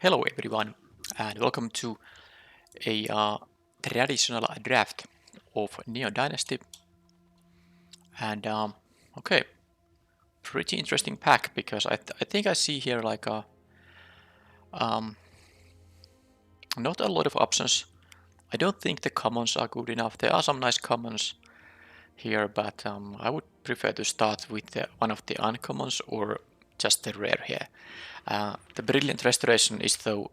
Hello everyone and welcome to a traditional draft of Neon Dynasty and okay, pretty interesting pack because I think I see here like um, not a lot of options. I don't think the commons are good enough. There are some nice commons here, but I would prefer to start with one of the uncommons or just the rare here. The Brilliant Restoration is though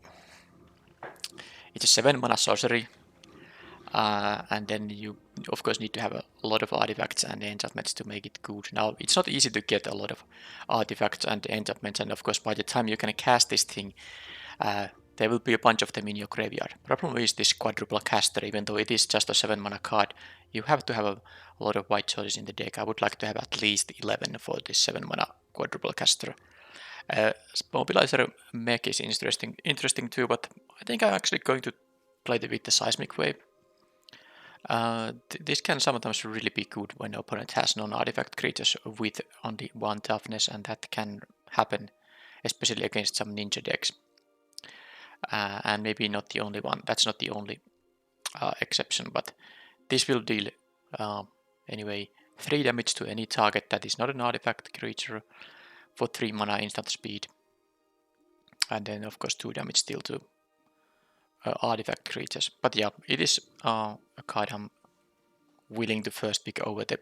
it's a 7 mana sorcery. And then you of course need to have a lot of artifacts and enchantments to make it good. Now it's not easy to get a lot of artifacts and enchantments, and of course by the time you can cast this thing there will be a bunch of them in your graveyard. Problem is this quadruple caster, even though it is just a 7 mana card, you have to have a lot of white choices in the deck. I would like to have at least 11 for this 7 mana quadruple caster. Mobilizer mech is interesting too, but I think I'm actually going to play with the seismic wave. This can sometimes really be good when opponent has non-artifact creatures with only 1 toughness, and that can happen especially against some ninja decks. And maybe not the only one, that's not the only exception, but this will deal anyway 3 damage to any target that is not an artifact creature for 3 mana instant speed, and then of course 2 damage still to artifact creatures. But yeah, it is a card I'm willing to first pick over the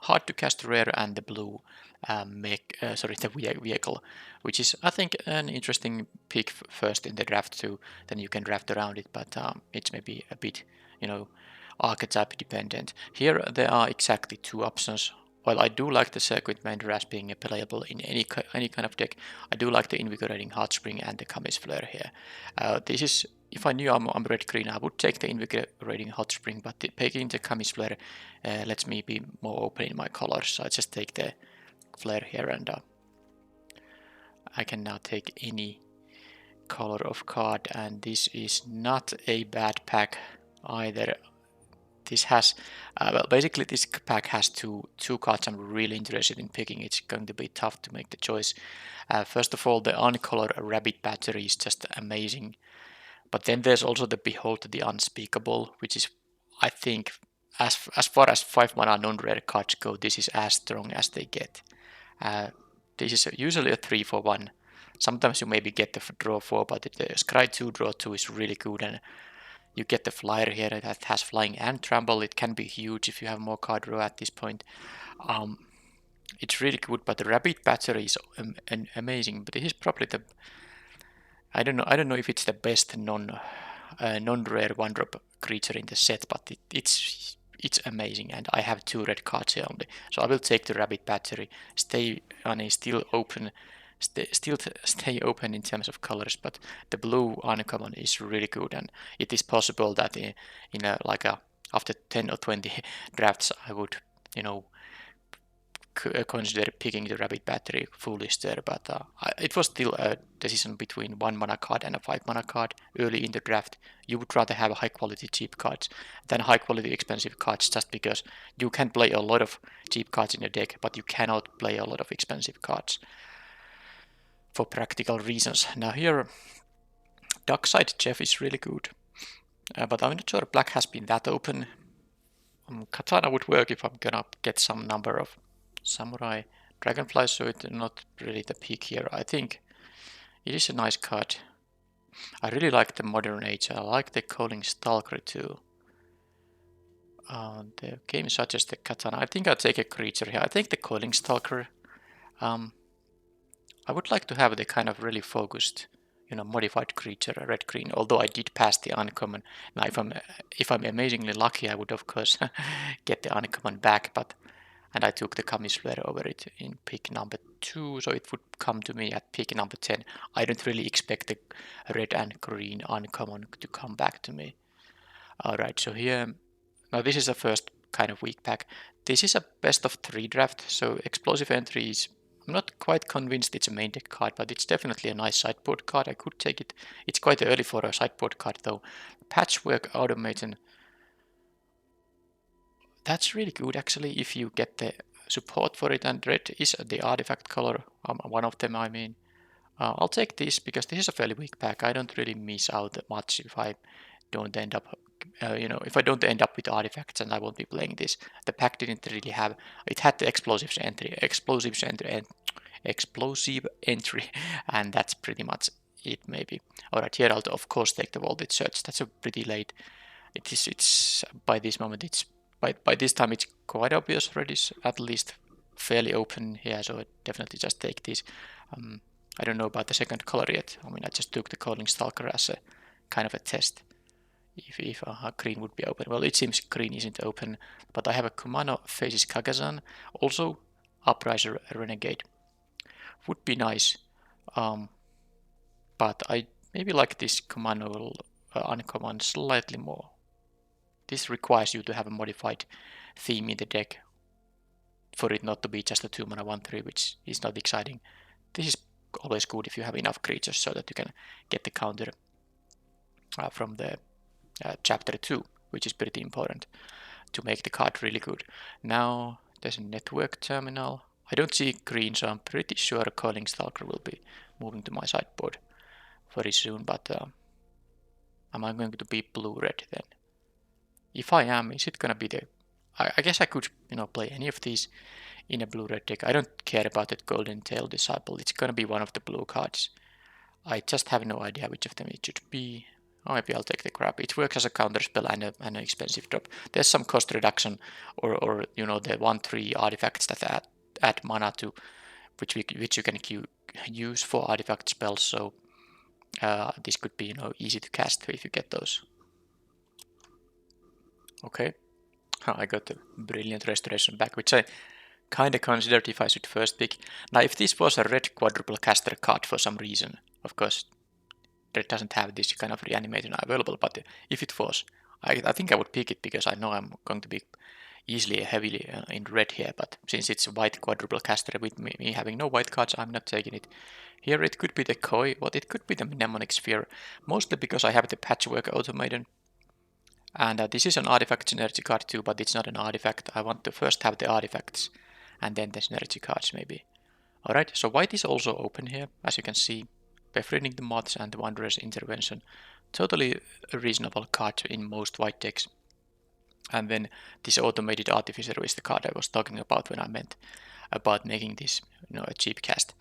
hard to cast rare and the blue the vehicle, which is I think an interesting pick first in the draft too. Then you can draft around it, but it's maybe a bit archetype dependent. Here there are exactly 2 options. While I do like the Circuit Mender as being playable in any kind of deck, I do like the Invigorating Heartspring and the Kami's Flare here. This is, if I knew I'm red-green, I would take the Invigorating Heartspring, but taking the Kami's Flare lets me be more open in my colors, so I just take the Flare here, and I can now take any color of card, and this is not a bad pack either. This has, basically this pack has two cards I'm really interested in picking. It's going to be tough to make the choice. First of all, the Uncolored Rabbit Battery is just amazing. But then there's also the Behold the Unspeakable, which is, I think, as far as 5 mana non-rare cards go, this is as strong as they get. This is usually a 3 for 1. Sometimes you maybe get the draw 4, but the Scry 2 draw 2 is really good, and you get the flyer here that has flying and trample. It can be huge if you have more card draw at this point. It's really good, but the Rabbit Battery is amazing. But this is probably the, I don't know if it's the best non-rare 1-drop creature in the set, but it's amazing, and I have 2 red cards here only, so I will take the Rabbit Battery. Stay on a still stay open in terms of colors, but the blue uncommon is really good, and it is possible that after 10 or 20 drafts I would consider picking the Rabbit Battery foolish there, but it was still a decision between 1 mana card and a 5 mana card early in the draft. You would rather have high quality cheap cards than high quality expensive cards, just because you can play a lot of cheap cards in your deck, but you cannot play a lot of expensive cards for practical reasons. Now here, Darkside Jeff is really good, but I'm not sure black has been that open. Katana would work if I'm gonna get some number of Samurai Dragonfly, so it's not really the pick here. I think it is a nice card. I really like the Modern Age. I like the Calling Stalker too. The game suggests the Katana. I think I'll take a creature here. I think the Calling Stalker. I would like to have the kind of really focused, modified creature, red-green, although I did pass the uncommon. Now if I'm amazingly lucky, I would of course get the uncommon back, and I took the Kami's Flare over it in pick number 2, so it would come to me at pick number 10. I don't really expect the red and green uncommon to come back to me. Alright, so here, now this is a first kind of weak pack. This is a best of 3 draft, so Explosive Entry is, I'm not quite convinced it's a main deck card, but it's definitely a nice sideboard card. I could take it. It's quite early for a sideboard card though. Patchwork Automaton, that's really good actually if you get the support for it, and red is the artifact color, one of them I mean. I'll take this because this is a fairly weak pack. I don't really miss out much if I don't end up, if I don't end up with artifacts and I won't be playing this. The pack didn't really have, it had the explosive entry, and that's pretty much it maybe. Alright, here I'll of course take the voltage surge. That's a pretty late. It's by this moment by this time it's quite obvious already, at least fairly open here, so I definitely just take this. I don't know about the second color yet. I mean, I just took the Coiling Stalker as a kind of a test if green would be open. Well, it seems green isn't open, but I have a Kumano faces Kagazan, also Upriser Renegade. Would be nice, but I maybe like this Kumano uncommon slightly more. This requires you to have a modified theme in the deck for it not to be just a 2-mana 1/3, which is not exciting. This is always good if you have enough creatures so that you can get the counter from the chapter 2, which is pretty important to make the card really good. Now there's a network terminal. I don't see green, so I'm pretty sure a Coiling Stalker will be moving to my sideboard very soon, but am I going to be blue-red then? If I am, is it gonna be the... I guess I could, play any of these in a blue-red deck. I don't care about that Golden Tail Disciple. It's gonna be one of the blue cards. I just have no idea which of them it should be. Oh, maybe I'll take the grab. It works as a counter spell and an expensive drop. There's some cost reduction, or the 1/3 artifacts that add mana to which you can use for artifact spells. So this could be easy to cast if you get those. Okay, I got the Brilliant Restoration back, which I kind of considered if I should first pick. Now, if this was a red quadruple caster card for some reason, of course, red doesn't have this kind of reanimation available, but if it was, I think I would pick it because I know I'm going to be easily heavily in red here, but since it's a white quadruple caster with me having no white cards, I'm not taking it. Here it could be the Koi, but it could be the Mnemonic Sphere, mostly because I have the Patchwork Automaton. And this is an artifact synergy card too, but it's not an artifact. I want to first have the artifacts and then the synergy cards maybe. Alright, so white is also open here, as you can see. Befriending the Moths and the Wanderer's Intervention. Totally a reasonable card in most white decks. And then this Automated Artificer is the card I was talking about when I meant about making this a cheap cast.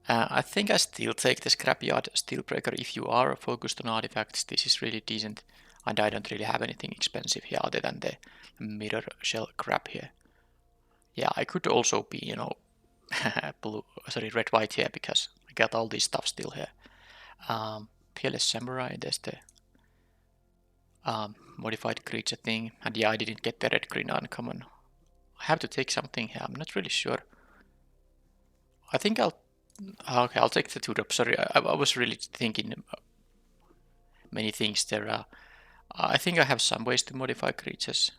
I think I still take the Scrapyard Steelbreaker if you are focused on artifacts. This is really decent. And I don't really have anything expensive here other than the Mirror Shell Crab here. Yeah, I could also be, red-white here because I got all this stuff still here. Peerless Samurai, there's the modified creature thing. And yeah, I didn't get the red-green uncommon. I have to take something here, I'm not really sure. I think I'll take the 2-drop. Sorry, I was really thinking many things there. I think I have some ways to modify creatures.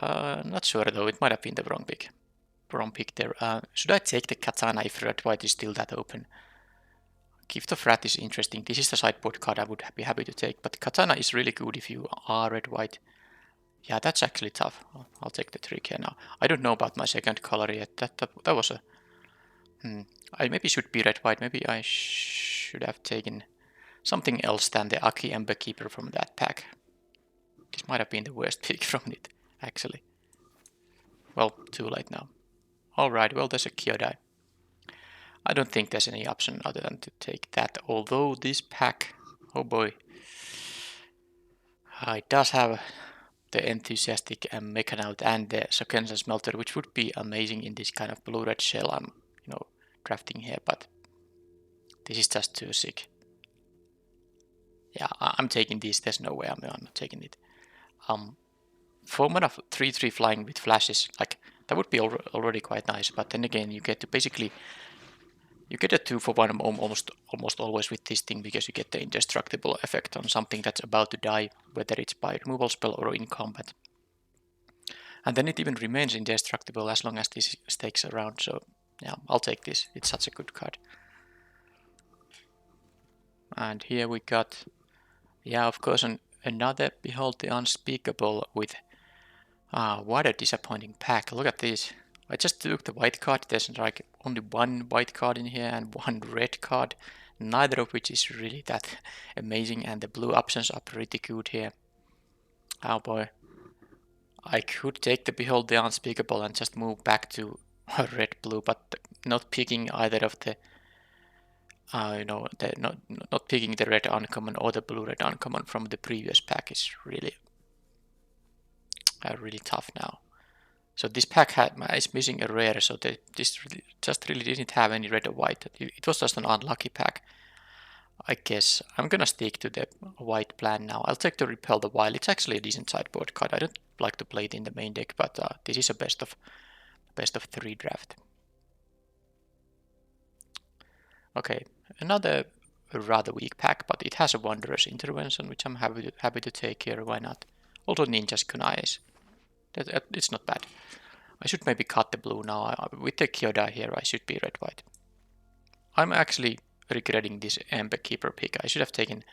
Not sure though, it might have been the wrong pick there. Should I take the Katana if red white is still that open? Gift of Wrath is interesting. This is the sideboard card I would be happy to take, but Katana is really good if you are red white. Yeah, that's actually tough. I'll take the trick here now. I don't know about my second color yet. That was a... I maybe should be red white. Maybe I should have taken something else than the Aki Ember Keeper from that pack. This might have been the worst pick from it, actually. Well, too late now. Alright, well, there's a Kyodai. I don't think there's any option other than to take that, although this pack, oh boy, it does have the Enthusiastic Mechanaut and the Sokensa Smelter, which would be amazing in this kind of blue-red shell I'm, drafting here, but this is just too sick. Yeah, I'm taking this. There's no way I'm not taking it. 4-mana 3/3 flying with flashes, like that would be already quite nice. But then again, you get to basically a 2-for-1 almost always with this thing because you get the indestructible effect on something that's about to die, whether it's by removal spell or in combat. And then it even remains indestructible as long as this stakes around. So yeah, I'll take this. It's such a good card. And here we got, yeah, of course, another Behold the Unspeakable with, what a disappointing pack. Look at this. I just took the white card. There's like only one white card in here and one red card, neither of which is really that amazing, and the blue options are pretty good here. Oh boy. I could take the Behold the Unspeakable and just move back to red-blue, but not picking either of the, not picking the red uncommon or the blue red uncommon from the previous pack is really, really tough now. So this pack is missing a rare, so this just really didn't have any red or white. It was just an unlucky pack. I guess I'm gonna stick to the white plan now. I'll take the Repel the Wild. It's actually a decent sideboard card. I don't like to play it in the main deck, but this is a best of 3 draft. Okay, another rather weak pack, but it has a Wanderer's Intervention, which I'm happy to take here. Why not? Also Ninja's Kunais. It's not bad. I should maybe cut the blue now. With the Kyodai here, I should be red-white. I'm actually regretting this Ember Keeper pick. I should have taken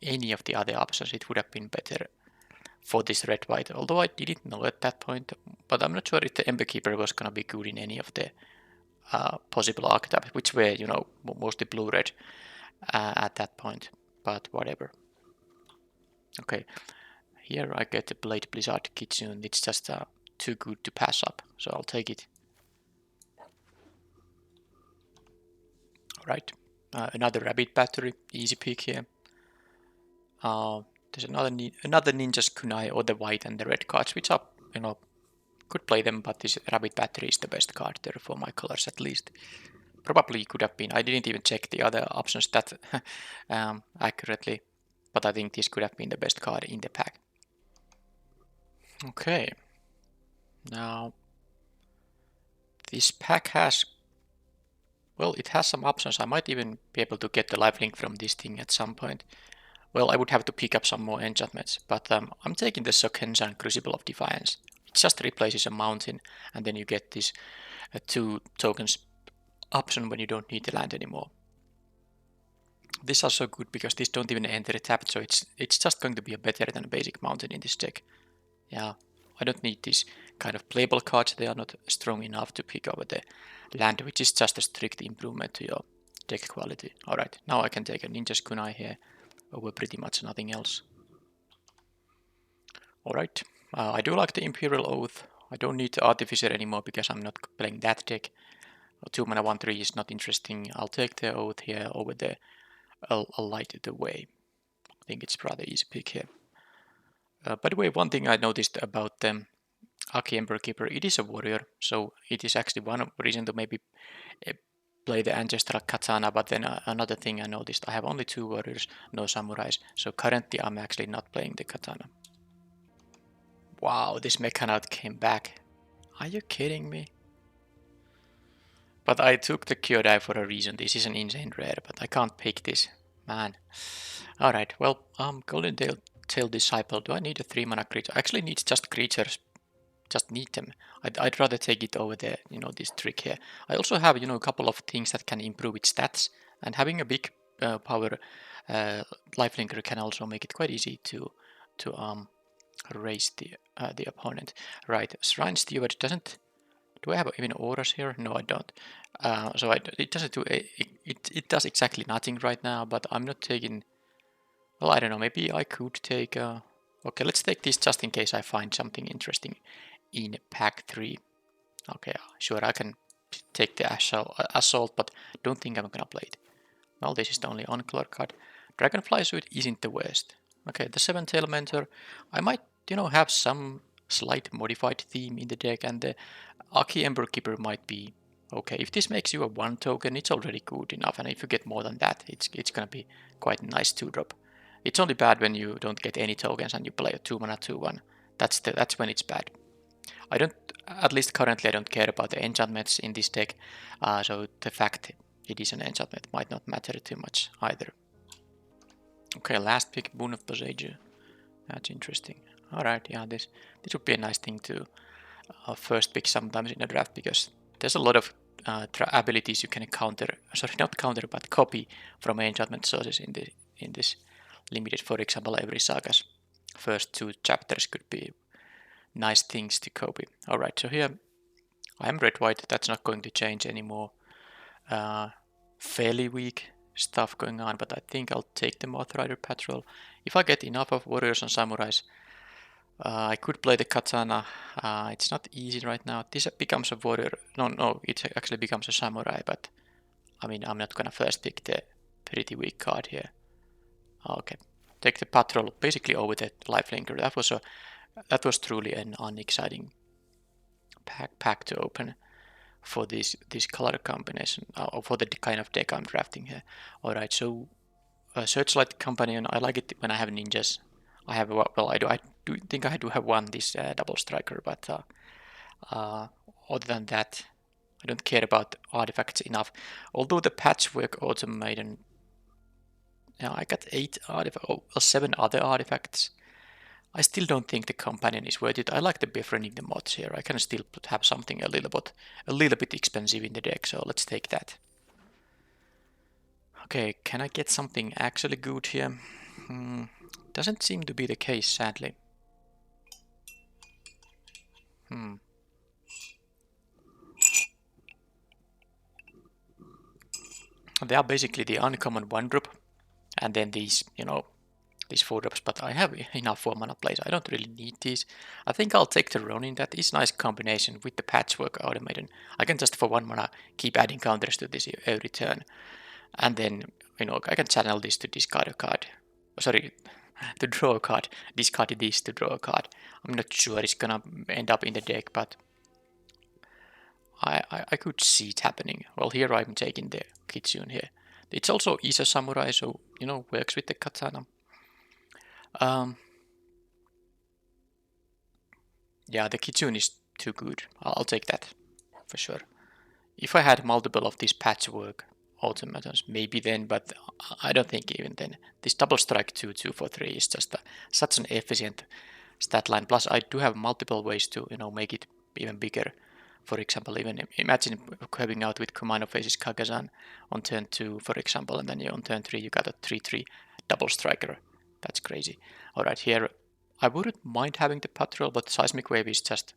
any of the other options. It would have been better for this red-white, although I didn't know at that point. But I'm not sure if the Ember Keeper was gonna be good in any of the possible archetypes, which were, mostly blue-red at that point. But whatever. Okay, here I get the Blade Blizzard Kitsune. It's just too good to pass up, so I'll take it. Alright, another Rabbit Battery, easy pick here. There's another Ninja's Kunai or the white and the red cards, which are, could play them, but this Rabbit Battery is the best card there for my colors at least. Probably could have been. I didn't even check the other options that accurately, but I think this could have been the best card in the pack. Okay, now this pack has, well, it has some options. I might even be able to get the lifelink from this thing at some point. Well, I would have to pick up some more enchantments, but I'm taking the Sokenzan Crucible of Defiance. It just replaces a mountain, and then you get this 2 tokens option when you don't need the land anymore. These are so good because these don't even enter the tap, so it's just going to be a better than a basic mountain in this deck. Yeah, I don't need these kind of playable cards. They are not strong enough to pick over the land, which is just a strict improvement to your deck quality. Alright, now I can take a Ninja's Kunai here over pretty much nothing else. Alright, I do like the Imperial Oath. I don't need the Artificer anymore because I'm not playing that deck. 2 mana 1/3 is not interesting. I'll take the Oath here over the I'll light it away. I think it's rather easy pick here. By the way, one thing I noticed about the Aki Emperor Keeper, it is a warrior, so it is actually one reason to maybe play the Ancestral Katana, but then another thing I noticed, I have only 2 warriors, no samurais, so currently I'm actually not playing the Katana. Wow, this Mechanaut came back. Are you kidding me? But I took the Kyodai for a reason. This is an insane rare, but I can't pick this. Man. Alright, well, Golden Tail Disciple. Do I need a 3 mana creature? I actually need just creatures. Just need them. I'd rather take it over the, this trick here. I also have, a couple of things that can improve its stats. And having a big power lifelinker can also make it quite easy to raise the opponent. Right, Shrine Steward doesn't. Do I have even auras here? No, I don't. So it doesn't do it does exactly nothing right now. But I'm not taking. Well, I don't know. Maybe I could take. Okay, let's take this just in case I find something interesting in pack 3. Okay, sure, I can take the assault, but don't think I'm gonna play it. Well, this is the only on-color card. Dragonfly Suit isn't the worst. Okay, the 7-Tail Mentor. I might, have some slight modified theme in the deck, and the Aki Emperor Keeper might be okay. If this makes you a 1 token, it's already good enough, and if you get more than that, it's gonna be quite a nice 2-drop. It's only bad when you don't get any tokens and you play a 2 mana 2/1. That's when it's bad. At least currently I don't care about the enchantments in this deck, so the fact it is an enchantment might not matter too much either. Okay, last pick, Boon of Boseiju. That's interesting. Alright, yeah, this would be a nice thing to first pick sometimes in a draft, because there's a lot of abilities you can not counter, but copy from enchantment sources in this limited. For example, every saga's first 2 chapters could be nice things to copy. Alright, so here I'm red-white, that's not going to change anymore. Fairly weak stuff going on, but I think I'll take the Moth Rider Patrol. If I get enough of warriors and samurais, I could play the katana. It's not easy right now. This becomes a warrior. No, it actually becomes a samurai, but I mean, I'm not gonna first pick the pretty weak card here. Okay, take the patrol basically over the lifelinker. That was truly an unexciting pack to open for this color combination, or for the kind of deck I'm drafting here. Alright, so Searchlight Companion, I like it when I have ninjas. I have, well, I do think I do have one, this double striker, but other than that, I don't care about artifacts enough. Although the Patchwork Autumn Maiden, I got 7 other artifacts. I still don't think the companion is worth it. I like the befriending the mods here. I can still have something a little bit expensive in the deck, so let's take that. Okay, can I get something actually good here? Doesn't seem to be the case, sadly. They are basically the uncommon 1-drop, and then these, these 4-drops, but I have enough for mana plays. I don't really need these. I think I'll take the Ronin. That is a nice combination with the Patchwork Automaton. I can just for 1 mana keep adding counters to this every turn. And then, I can channel this to discard a card. Sorry, to draw a card. Discard this to draw a card. I'm not sure it's gonna end up in the deck, but I could see it happening. Well, here I'm taking the Kitsune here. It's also is a samurai, so, works with the katana. Yeah, the Kitsune is too good. I'll take that, for sure. If I had multiple of these Patchwork automatons, maybe then, but I don't think even then. This double strike 2/2 for 3 is just such an efficient stat line. Plus, I do have multiple ways to, make it even bigger. For example, even imagine curving out with Kumano faces Kagazan on turn 2, for example, and then on turn 3 you got a 3/3 double striker. That's crazy. Alright, here I wouldn't mind having the patrol, but Seismic Wave is just,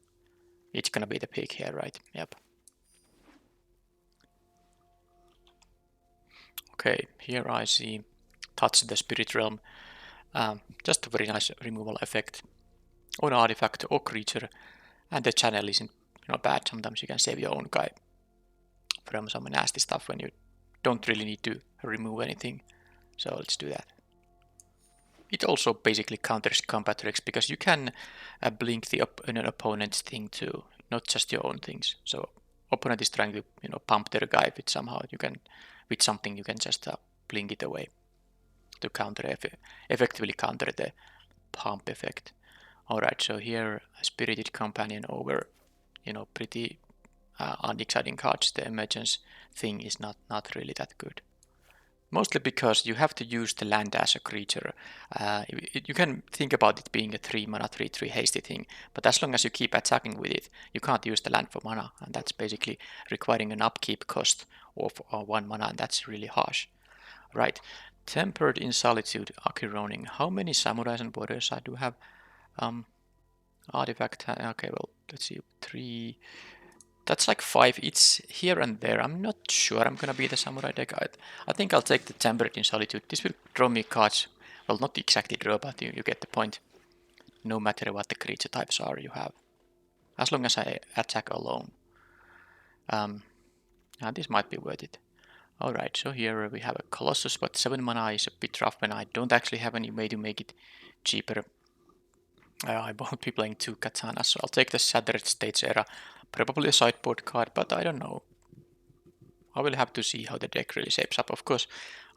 it's gonna be the pick here, right? Yep. Okay, here I see Touch the Spirit Realm. Just a very nice removal effect on artifact or creature, and the channel isn't bad. Sometimes you can save your own guy from some nasty stuff when you don't really need to remove anything. So let's do that. It also basically counters combat tricks because you can blink an opponent's thing too, not just your own things. So opponent is trying to pump their guy with with something you can just blink it away to effectively counter the pump effect. Alright, so here Spirited Companion over pretty unexciting cards. The emergence thing is not really that good. Mostly because you have to use the land as a creature. You can think about it being a 3 mana 3/3 hasty thing, but as long as you keep attacking with it, you can't use the land for mana, and that's basically requiring an upkeep cost of 1 mana, and that's really harsh. Right, Tempered in Solitude, Akironing. How many samurais and warriors I do have? Artifact, okay, well, let's see, 3. That's like 5. It's here and there. I'm not sure I'm gonna be the samurai deck. I think I'll take the Tempered in Solitude. This will draw me cards. Well, not exactly draw, but you get the point. No matter what the creature types are you have. As long as I attack alone. This might be worth it. Alright, so here we have a Colossus, but 7 mana is a bit rough when I don't actually have any way to make it cheaper. I won't be playing 2 katanas, so I'll take the Shattered Stage Era. Probably a sideboard card, but I don't know. I will have to see how the deck really shapes up. Of course,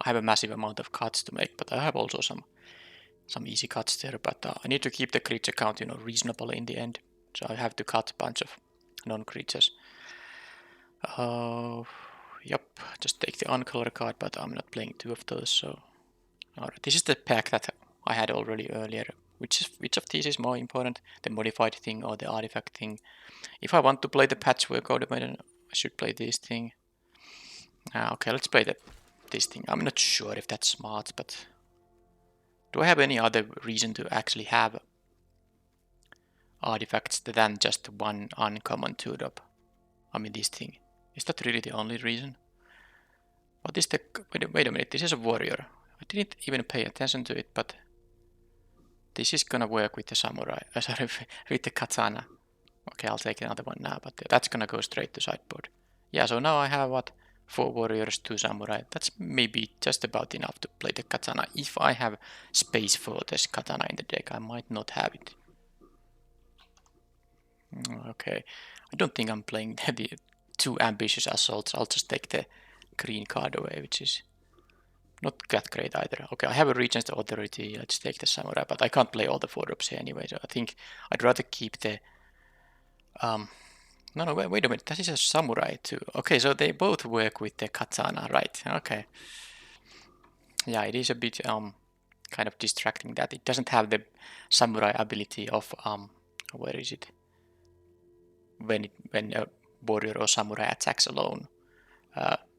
I have a massive amount of cuts to make, but I have also some easy cuts there. But I need to keep the creature count, reasonable in the end. So I have to cut a bunch of non-creatures. Yep, just take the Uncolor card, but I'm not playing 2 of those. So, alright, this is the pack that I had already earlier. Which of these is more important, the modified thing or the artifact thing? If I want to play the Patchwork Automaton, I should play this thing. Okay, let's play this thing. I'm not sure if that's smart, but do I have any other reason to actually have artifacts than just one uncommon 2-drop? I mean, this thing. Is that really the only reason? What is the... Wait a minute, this is a warrior. I didn't even pay attention to it, but... This is gonna work with the samurai. Sorry, with the katana. Okay, I'll take another one now, but that's gonna go straight to sideboard. Yeah, so now I have what? 4 warriors, 2 samurai. That's maybe just about enough to play the katana. If I have space for this katana in the deck, I might not have it. Okay, I don't think I'm playing the 2 ambitious assaults. I'll just take the green card away, which is not that great either. Okay, I have a Regent's Authority. Let's take the samurai, but I can't play all the 4 drops here anyway, so I think I'd rather keep the... No, wait a minute. That is a samurai too. Okay, so they both work with the katana, right? Okay. Yeah, it is a bit kind of distracting that it doesn't have the samurai ability of where is it? When a warrior or samurai attacks alone.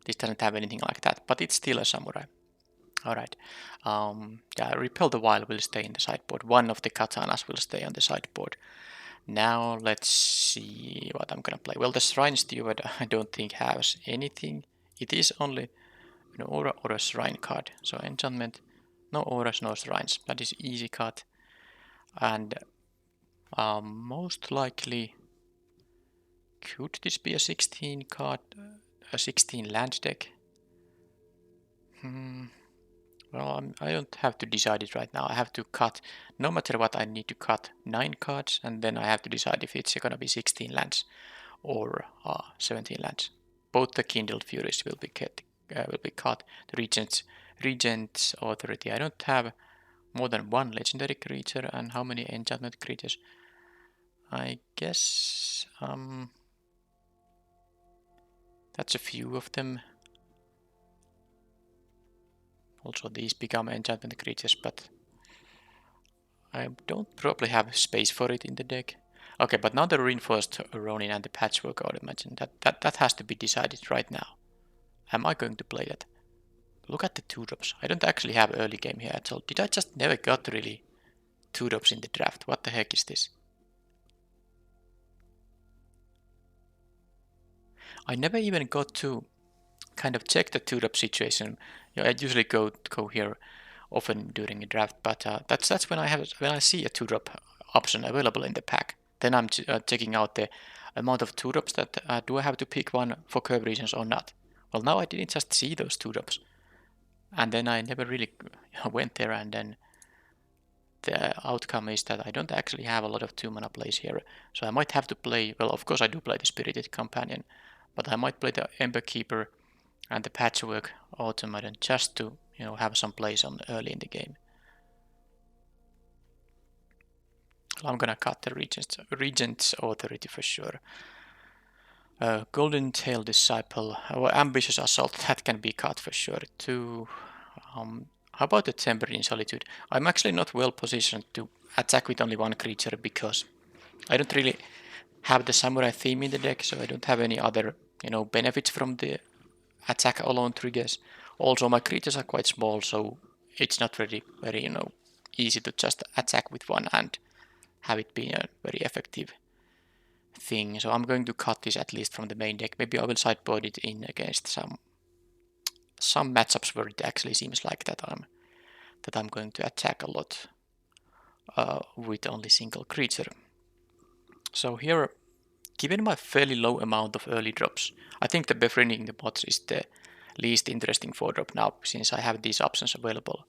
This doesn't have anything like that, but it's still a samurai. Alright. Yeah, Repel the Wild will stay in the sideboard. One of the katanas will stay on the sideboard. Now let's see what I'm gonna play. Well, the Shrine Steward I don't think has anything. It is only an aura or a shrine card. So enchantment, no auras, no shrines. That is easy cut. And most likely, could this be a 16 card, a 16 land deck? Well, I don't have to decide it right now. I have to cut, no matter what, I need to cut 9 cards, and then I have to decide if it's gonna be 16 lands or 17 lands. Both the Kindled Furies will be cut. The Regent's Authority. I don't have more than 1 legendary creature, and how many enchantment creatures? I guess that's a few of them. Also, these become enchantment creatures, but I don't probably have space for it in the deck. Okay, but now the Reinforced Ronin and the Patchwork Automaton, that has to be decided right now. Am I going to play that? Look at the 2 drops. I don't actually have early game here at all. Did I just never got really 2 drops in the draft? What the heck is this? I never even got to kind of check the 2 drop situation. You know, I usually go here often during a draft, but that's when I see a 2 drop option available in the pack. Then I'm checking out the amount of 2 drops that do I have to pick one for curve reasons or not. Well, now I didn't just see those 2 drops, and then I never really went there, and then the outcome is that I don't actually have a lot of 2 mana plays here, so I might have to play. Well, of course I do play the Spirited Companion, but I might play the Ember Keeper and the Patchwork Automaton just to, you know, have some plays on early in the game. I'm gonna cut the Regent's Authority for sure. Golden Tail Disciple, or Ambitious Assault, that can be cut for sure too. How about the Temporary Solitude? I'm actually not well positioned to attack with only 1 creature because I don't really have the Samurai theme in the deck, so I don't have any other, you know, benefits from the attack alone triggers. Also, my creatures are quite small, so it's not really very, you know, easy to just attack with 1 and have it be a very effective thing. So I'm going to cut this at least from the main deck. Maybe I will sideboard it in against some matchups where it actually seems like that I'm going to attack a lot with only single creature. So here, given my fairly low amount of early drops, I think the Befriending the Bots is the least interesting 4 drop now, since I have these options available.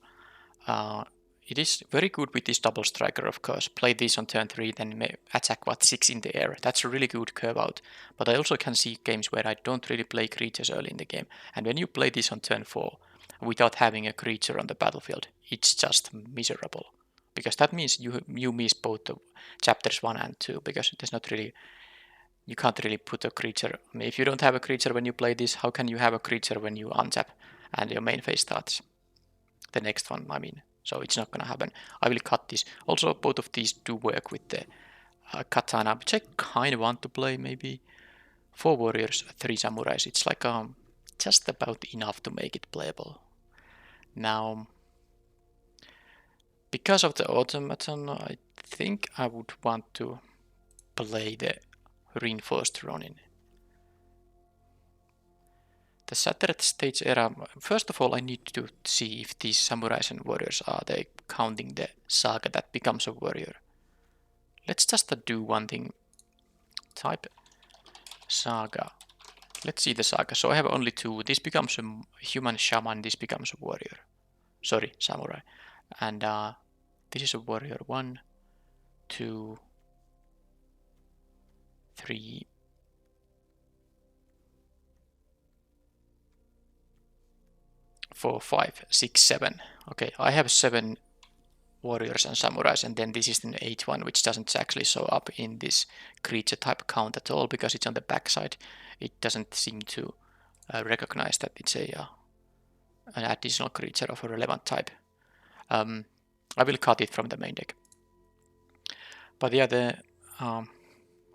It is very good with this Double Striker, of course. Play this on turn 3, then attack what 6 in the air. That's a really good curve out. But I also can see games where I don't really play creatures early in the game. And when you play this on turn 4 without having a creature on the battlefield, it's just miserable. Because that means you miss both the chapters 1 and 2, because there's not really, you can't really put a creature. I mean, if you don't have a creature when you play this, how can you have a creature when you untap and your main phase starts? The next one, I mean. So it's not gonna happen. I will cut this. Also, both of these do work with the katana, which I kind of want to play. Maybe 4 warriors, 3 samurais. It's like just about enough to make it playable. Now, because of the automaton, I think I would want to play the Reinforced Ronin. the Shattered Stage era, first of all I need to see if these samurais and warriors are they counting the saga that becomes a warrior. Let's just do one thing. Type saga. Let's see the saga. So I have only two. This becomes a human shaman, this becomes a warrior. Sorry, samurai. And this is a warrior. 1, 2, 3, 4, 5, 6, 7. Okay, I have 7 warriors and samurais, and then this is an 8th one, which doesn't actually show up in this creature type count at all because it's on the backside. It doesn't seem to recognize that it's an additional creature of a relevant type. I will cut it from the main deck. But yeah, the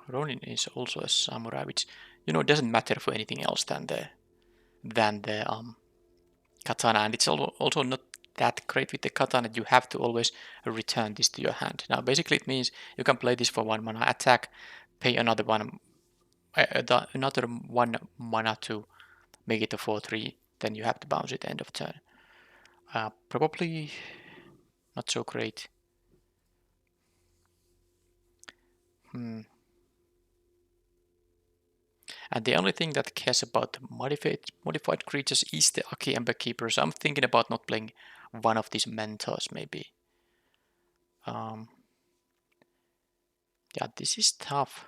Ronin is also a samurai, which doesn't matter for anything else than the katana, and it's also not that great with the katana. You have to always return this to your hand. Now, basically, it means you can play this for 1 mana, attack, pay another one mana to make it a 4/3. Then you have to bounce it end of turn. Probably not so great. And the only thing that cares about modified creatures is the Aki Ember Keeper, so I'm thinking about not playing one of these mentors, maybe. Yeah, this is tough.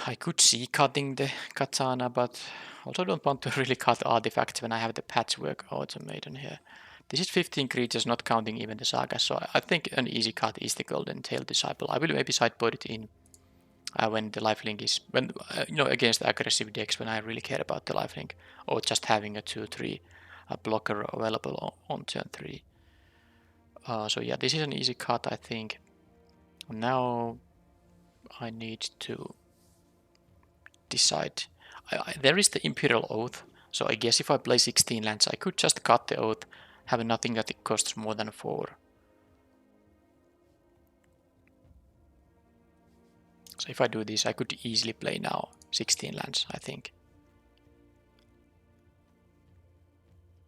I could see cutting the katana, but also don't want to really cut artifacts when I have the patchwork automaton here. This is 15 creatures, not counting even the saga, so I think an easy cut is the Golden Tail Disciple. I will maybe sideboard it in when the lifelink is, against aggressive decks when I really care about the lifelink, or just having a 2/3 blocker available on turn 3. So yeah, this is an easy cut, I think. Now I need to decide. There is the Imperial Oath, so I guess if I play 16 lands, I could just cut the Oath, have nothing that it costs more than 4. So if I do this, I could easily play now 16 lands, I think.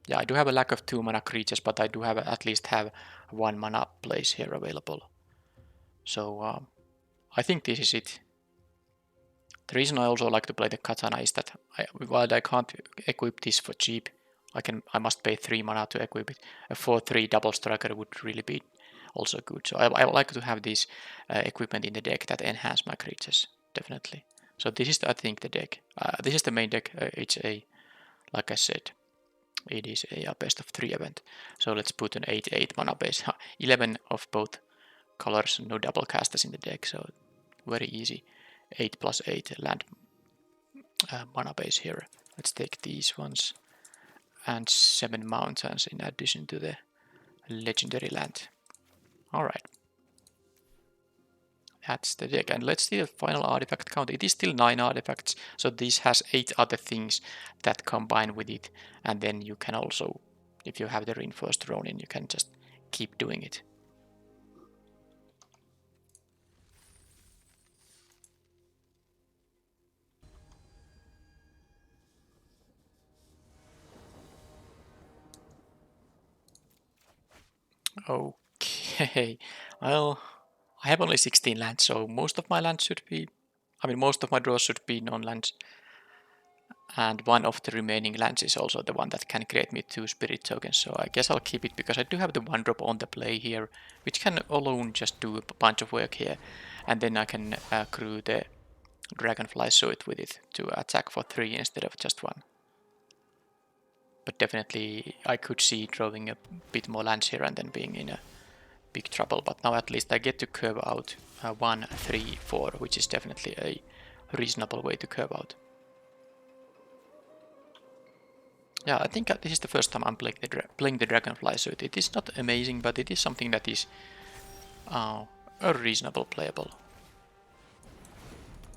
Yeah, I do have a lack of 2 mana creatures, but I do have at least have 1 mana plays here available. So I think this is it. The reason I also like to play the katana is that while I can't equip this for cheap, I must pay 3 mana to equip it. A 4/3 double striker would really be also good. So I like to have this equipment in the deck that enhance my creatures, definitely. So this is, I think, the deck. This is the main deck. It's like I said, it is a best of 3 event. So let's put an 8/8 mana base. 11 of both colors, no double casters in the deck, so very easy. 8+8 land mana base here. Let's take these ones and 7 mountains in addition to the legendary land. Alright. That's the deck, and let's see the final artifact count. It is still 9 artifacts, so this has 8 other things that combine with it, and then you can also, if you have the reinforced Ronin, you can just keep doing it. Okay, well, I have only 16 lands, so most of my lands should be, most of my draws should be non-lands. And one of the remaining lands is also the one that can create me 2 spirit tokens, so I guess I'll keep it because I do have the 1-drop on the play here, which can alone just do a bunch of work here. And then I can accrue the Dragonfly Suit with it to attack for 3 instead of just 1. But definitely I could see drawing a bit more lands here and then being in a big trouble, but now at least I get to curve out 1, 3, 4, which is definitely a reasonable way to curve out. Yeah, I think this is the first time I'm playing the Dragonfly Suit. It is not amazing, but it is something that is a reasonable playable.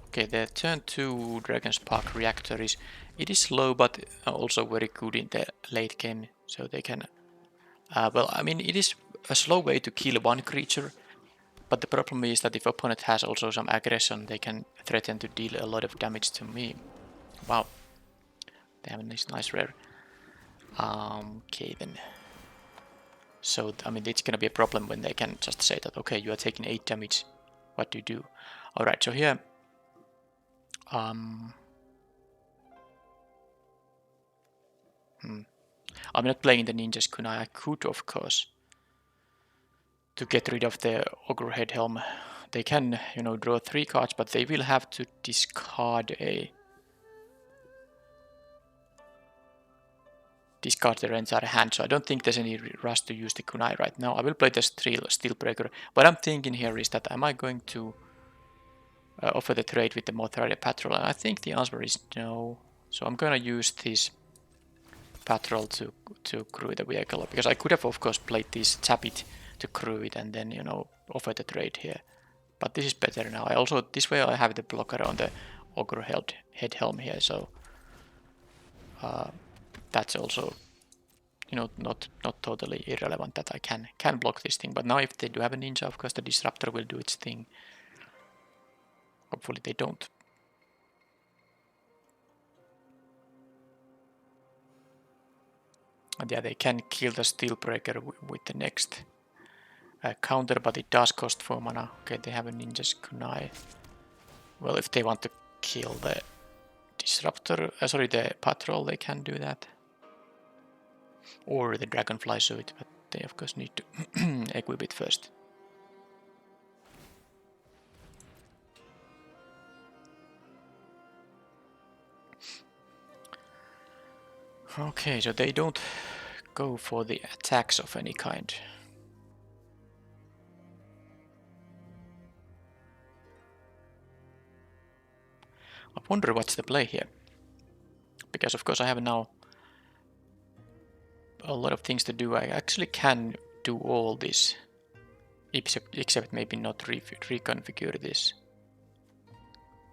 Okay, the turn 2 Dragonspark Reactor is slow, but also very good in the late game, so they can... it is a slow way to kill one creature, but the problem is that if opponent has also some aggression, they can threaten to deal a lot of damage to me. Wow, they have a nice rare. Okay then. So I mean, it's gonna be a problem when they can just say that, okay, you are taking 8 damage. What do you do? All right, so here, I'm not playing the Ninja's Kunai. I could, of course, to get rid of the Ogre Head Helm. They can, draw 3 cards, but they will have to discard their entire hand. So I don't think there's any rush to use the Kunai right now. I will play the Steel Breaker. What I'm thinking here is that am I going to offer the trade with the Mothrider Patrol? And I think the answer is no. So I'm gonna use this Patrol to crew the vehicle, because I could have of course played this Tap It to crew it and then offer the trade here. But this is better now. I also, this way I have the blocker on the Ogre Head Helm here, so that's also not totally irrelevant that I can block this thing. But now if they do have a ninja, of course the disruptor will do its thing. Hopefully they don't. And yeah, they can kill the Steel Breaker with the next counter, but it does cost 4 mana. Okay, they have a Ninja's Kunai. Well, if they want to kill the disruptor, the patrol, they can do that. Or the Dragonfly Suit, but they of course need to equip it first. Okay, so they don't go for the attacks of any kind. I wonder what's the play here. Because of course I have now a lot of things to do. I actually can do all this, except maybe not reconfigure this.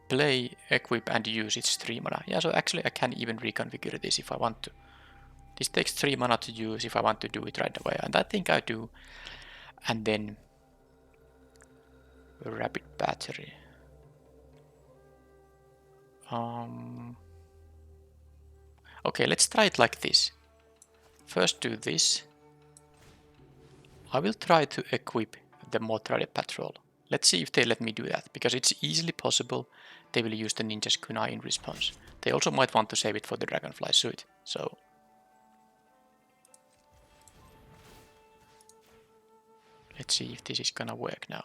Play, equip and use, it's 3 mana. Yeah, so actually I can even reconfigure this if I want to. This takes 3 mana to use if I want to do it right away, and I think I do. And then a rapid battery. Okay, let's try it like this. First do this. I will try to equip the Mothrider Patrol. Let's see if they let me do that, because it's easily possible they will use the Ninja's Kunai in response. They also might want to save it for the Dragonfly Suit, so... Let's see if this is gonna work now.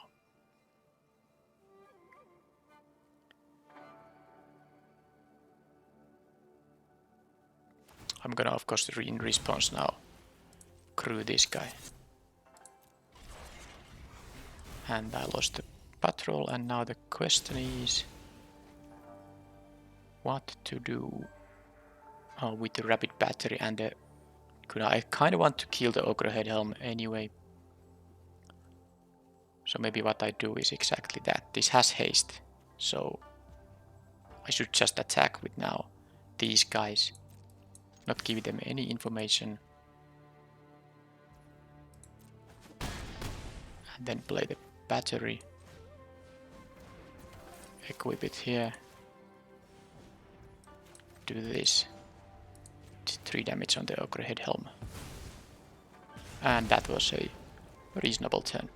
I'm gonna of course in response now crew this guy. And I lost the patrol, and now the question is what to do with the rapid battery and the Kunai. I kind of want to kill the Ogre Head Helm anyway. So maybe what I do is exactly that. This has haste, so I should just attack with now these guys, not give them any information, and then play the battery, equip it here, do this, 3 damage on the Ogre Head Helm, and that was a reasonable turn.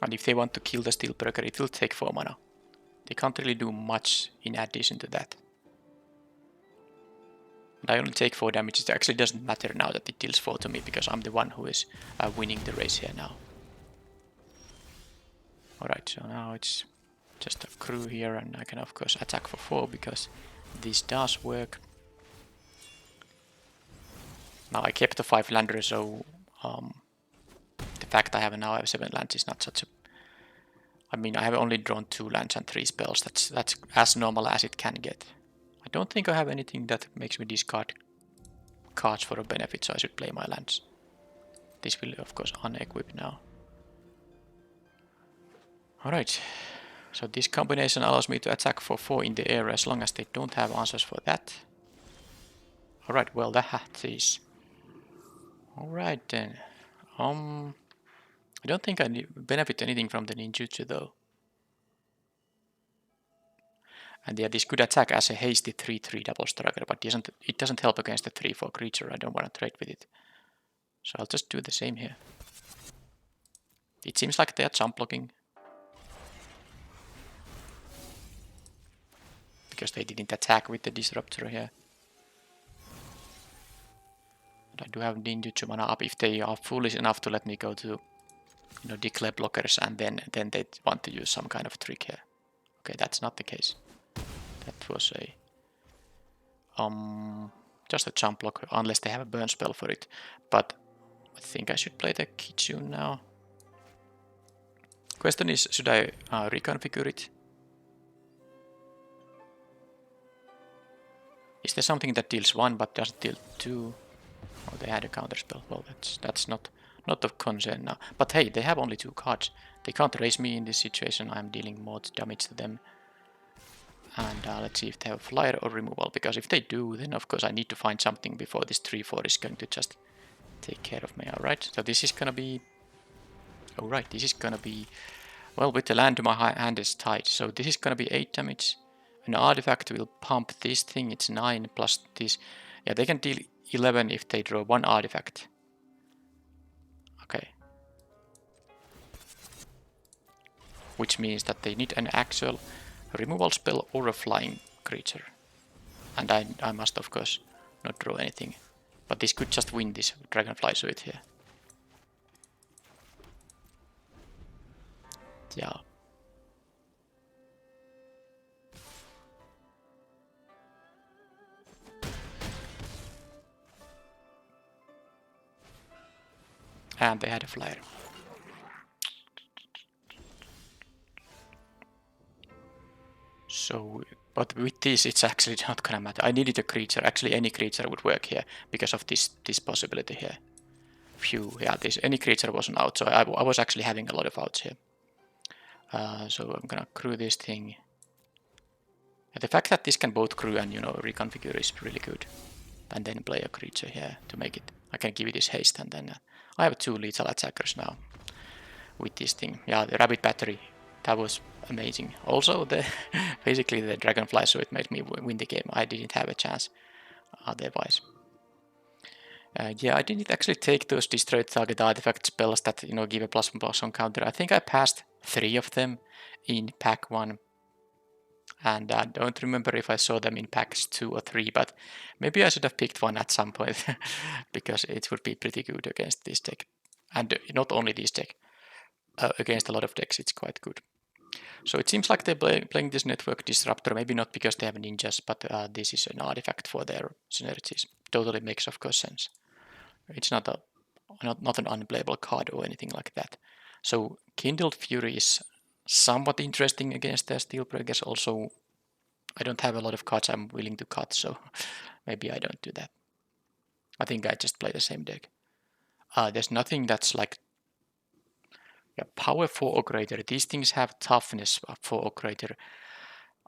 And if they want to kill the Steel Breaker, it will take 4 mana. They can't really do much in addition to that. And I only take 4 damage. It actually doesn't matter now that it deals 4 to me, because I'm the one who is winning the race here now. Alright, so now it's just a crew here, and I can of course attack for 4 because this does work. Now I kept the 5 lander, so the fact I have 7 lands is not such a... I mean, I have only drawn 2 lands and 3 spells. That's as normal as it can get. I don't think I have anything that makes me discard cards for a benefit, so I should play my lands. This will of course unequip now. Alright, so this combination allows me to attack for 4 in the air as long as they don't have answers for that. Alright, well that is... Alright then. I don't think I benefit anything from the ninjutsu though. And yeah, this could attack as a hasty 3/3 double striker, but it doesn't help against the 3/4 creature. I don't want to trade with it. So I'll just do the same here. It seems like they are jump blocking. Because they didn't attack with the disruptor here. And I do have ninjutsu mana up if they are foolish enough to let me go to declare blockers and then they want to use some kind of trick here. Okay, that's not the case. That was a just a jump block unless they have a burn spell for it. But I think I should play the Kitsune now. Question is, should I reconfigure it? Is there something that deals 1 but doesn't deal 2? Oh, they had a counterspell. Well, that's not of concern now. But hey, they have only 2 cards. They can't raise me in this situation. I'm dealing more damage to them. And let's see if they have flyer or removal. Because if they do, then of course I need to find something before this 3/4 is going to just take care of me. Alright, so this is gonna be... Alright, this is gonna be... Well, with the land to my hand is tied. So this is gonna be 8 damage. An artifact will pump this thing. It's 9 plus this. Yeah, they can deal 11 if they draw 1 artifact. Okay. Which means that they need an actual removal spell or a flying creature. And I must of course not draw anything. But this could just win this Dragonfly Suit here. Yeah. And they had a flyer. So, but with this it's actually not gonna matter. I needed a creature. Actually any creature would work here because of this possibility here. Phew, yeah, any creature wasn't out, so I was actually having a lot of outs here. So I'm gonna crew this thing. And the fact that this can both crew and reconfigure is really good. And then play a creature here to make it. I can give it this haste and then I have 2 lethal attackers now with this thing. Yeah, the rabbit battery, that was amazing. Also, basically the Dragonfly Suit made me win the game. I didn't have a chance otherwise. Yeah, I didn't actually take those destroy target artifact spells that give a +1/+1 counter. I think I passed 3 of them in pack 1. And I don't remember if I saw them in packs 2 or 3, but maybe I should have picked one at some point because it would be pretty good against this deck. And not only this deck, against a lot of decks it's quite good. So it seems like they're playing this network disruptor, maybe not because they have ninjas, but this is an artifact for their synergies. Totally makes of course sense. It's not an unplayable card or anything like that. So Kindled Fury is somewhat interesting against their Steel Breakers. Also, I don't have a lot of cards I'm willing to cut, so maybe I don't do that. I think I just play the same deck. There's nothing that's like power 4 or greater. These things have toughness 4 or greater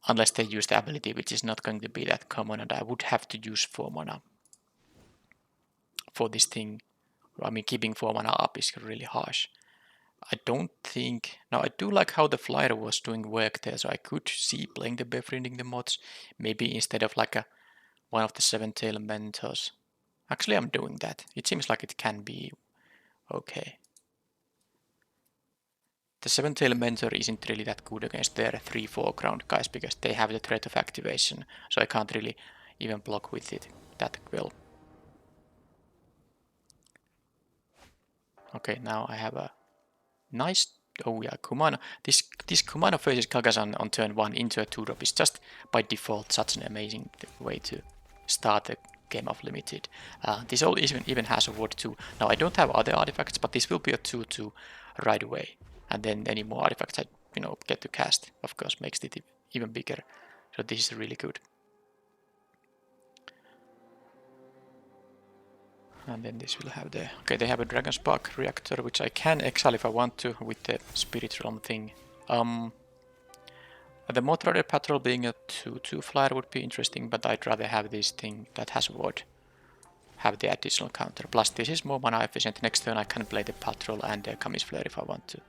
unless they use the ability, which is not going to be that common, and I would have to use 4 mana for this thing. I mean, keeping 4 mana up is really harsh. I don't think... Now, I do like how the flyer was doing work there, so I could see playing the Befriending the Mods, maybe instead of like one of the 7-tail mentors. Actually, I'm doing that. It seems like it can be okay. The 7-tail mentor isn't really that good against their 3/4 ground guys because they have the threat of activation, so I can't really even block with it that well. Okay, now I have a nice... Oh yeah, Kumano. This Kumano faces Kagazan on turn 1 into a 2-drop is just by default such an amazing way to start the game of Limited. This all even has a ward 2. Now I don't have other artifacts, but this will be a 2/2 right away. And then any more artifacts I get to cast, of course, makes it even bigger. So this is really good. And then this will have the... Okay, they have a Dragon Spark reactor, which I can exile if I want to with the Spirit Realm thing. The Mothrider Patrol being a 2/2 flyer would be interesting, but I'd rather have this thing that has ward. Have the additional counter. Plus this is more mana efficient. Next turn I can play the Patrol and the Kami's Flare if I want to.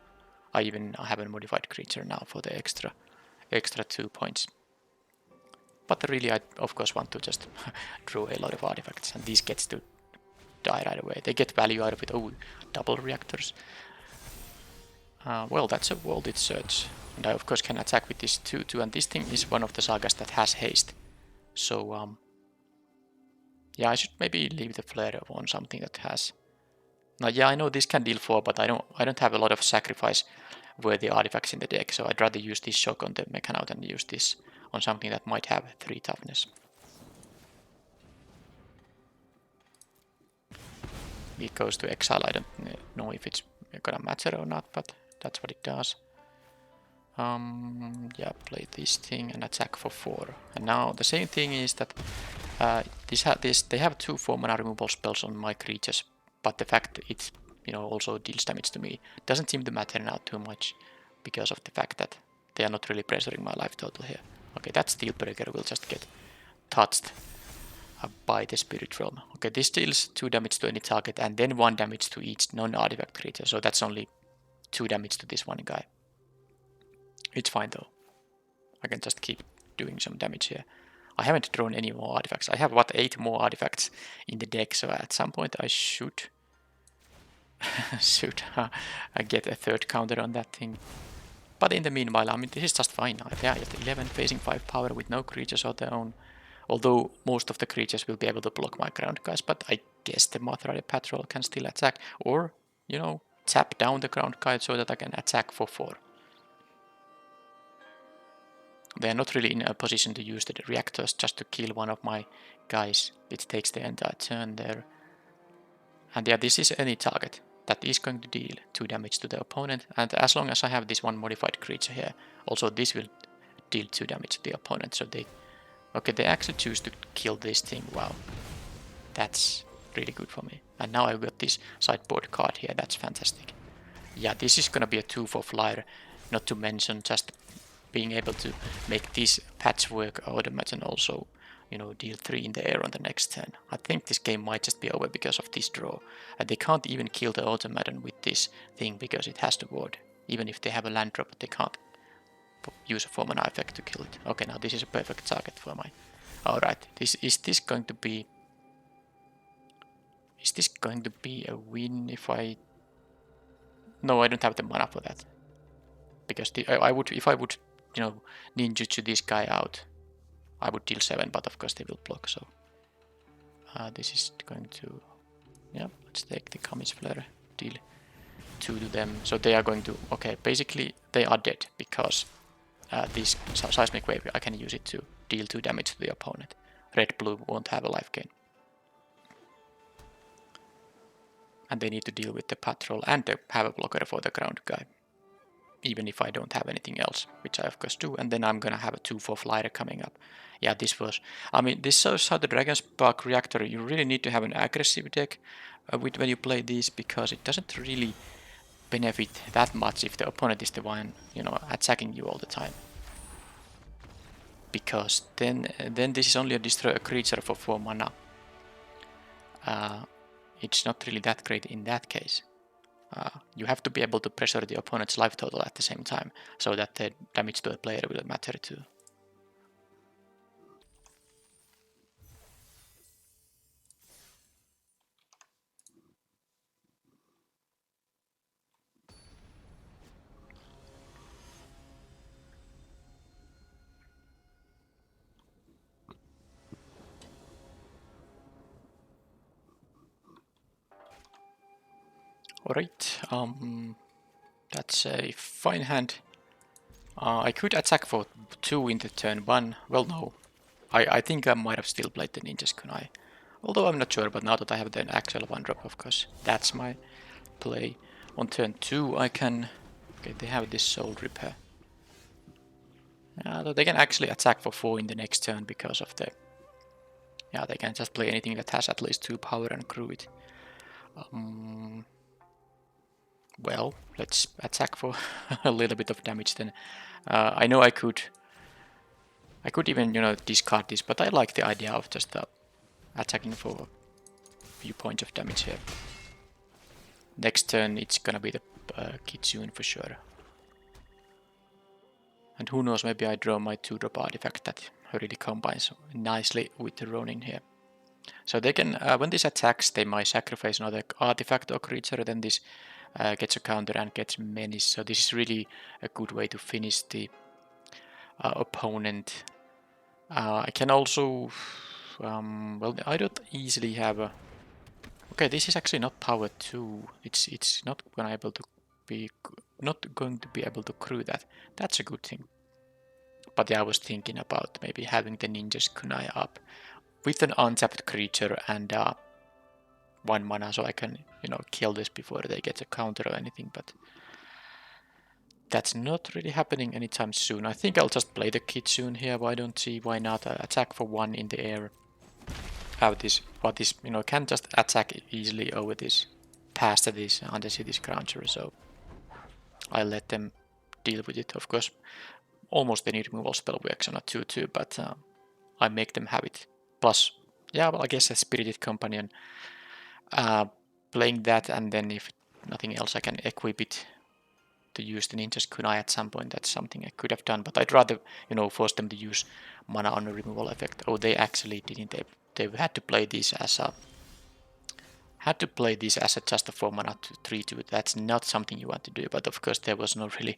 I have a modified creature now for the extra 2 points. But really, I of course want to just draw a lot of artifacts, and these gets to die right away. They get value out of it. Oh, double reactors. Well, that's a Worlded Search. And I of course can attack with this 2/2, and this thing is one of the sagas that has haste. So, yeah, I should maybe leave the flare on something that has... Now, yeah, I know this can deal 4, but I don't have a lot of sacrifice-worthy artifacts in the deck, so I'd rather use this shock on the Mechanaut and use this on something that might have 3 toughness. It goes to exile. I don't know if it's gonna matter or not, but that's what it does. Yeah, play this thing and attack for 4. And now the same thing is that they have 2 4-mana removal spells on my creatures, but the fact it also deals damage to me doesn't seem to matter now too much because of the fact that they are not really pressuring my life total here. Okay, that Steelbreaker will just get touched by the Spirit Realm. Okay, this deals 2 damage to any target and then 1 damage to each non-artifact creature, so that's only 2 damage to this one guy. It's fine though. I can just keep doing some damage here. I haven't drawn any more artifacts. I have, what, 8 more artifacts in the deck, so at some point I should get a 3rd counter on that thing. But in the meanwhile, I mean, this is just fine. They are at 11, facing 5 power with no creatures of their own. Although most of the creatures will be able to block my ground guys, but I guess the Mothra Patrol can still attack. Or, tap down the ground guy so that I can attack for 4. They are not really in a position to use the reactors just to kill one of my guys. It takes the entire turn there. And yeah, this is any target that is going to deal 2 damage to the opponent. And as long as I have this one modified creature here, also this will deal 2 damage to the opponent. So they actually choose to kill this thing. Wow, that's really good for me. And now I've got this sideboard card here. That's fantastic. Yeah, this is gonna be a 2/4 flyer. Not to mention just being able to make this patchwork automaton also, deal 3 in the air on the next turn. I think this game might just be over because of this draw. And they can't even kill the automaton with this thing because it has to ward. Even if they have a land drop, they can't use a 4-mana effect to kill it. Okay, now this is a perfect target for my... Alright, is this going to be a win if I... No, I don't have the mana for that. Because if I would ninjutsu this guy out, I would deal 7, but of course they will block, so... this is going to... Yeah, let's take the Kami's Flare, deal 2 to them. So they are going to... Okay, basically they are dead, because this Seismic Wave, I can use it to deal 2 damage to the opponent. Red-blue won't have a life gain. And they need to deal with the Patrol and have a blocker for the ground guy. Even if I don't have anything else, which I of course do, and then I'm gonna have a 2/4 flyer coming up. Yeah, this shows how the Dragonspark Reactor, you really need to have an aggressive deck when you play these, because it doesn't really benefit that much if the opponent is the one, attacking you all the time. Because then this is only a destroy a creature for 4 mana. It's not really that great in that case. You have to be able to pressure the opponent's life total at the same time, so that the damage to the player will matter too. Alright, that's a fine hand. I could attack for 2 in the turn 1. Well, no. I think I might have still played the Ninja's Kunai. Although I'm not sure, but now that I have the actual 1-drop, of course, that's my play. On turn 2 I can... Okay, they have this Soul Repair. They can actually attack for 4 in the next turn because of the... Yeah, they can just play anything that has at least 2 power and crew it. Well, let's attack for a little bit of damage then. I know I could even, discard this, but I like the idea of just attacking for a few points of damage here. Next turn it's gonna be the Kitsune for sure. And who knows, maybe I draw my 2-drop artifact that really combines nicely with the Ronin here. So they can, when this attacks, they might sacrifice another artifact or creature, then this gets a counter and gets menace. So this is really a good way to finish the opponent. I can also, well, I don't easily have a. Okay, this is actually not power 2. It's not going to be able to crew that. That's a good thing. But yeah, I was thinking about maybe having the Ninja's Kunai up with an untapped creature and 1 mana, so I can, kill this before they get a counter or anything, but that's not really happening anytime soon. I think I'll just play the Kitsune here. Why not attack for 1 in the air? Have this, can just attack easily over this, past this Undercity Scrounger, so I let them deal with it. Of course, almost any removal spell works on a 2/2, but I make them have it. Plus, yeah, well, I guess a Spirited Companion, playing that, and then if nothing else, I can equip it to use the Ninja's Kunai at some point. That's something I could have done, but I'd rather, force them to use mana on a removal effect. Oh, they actually didn't. They had to play this as a just a 4 mana to 3/2. That's not something you want to do. But of course, there was no really.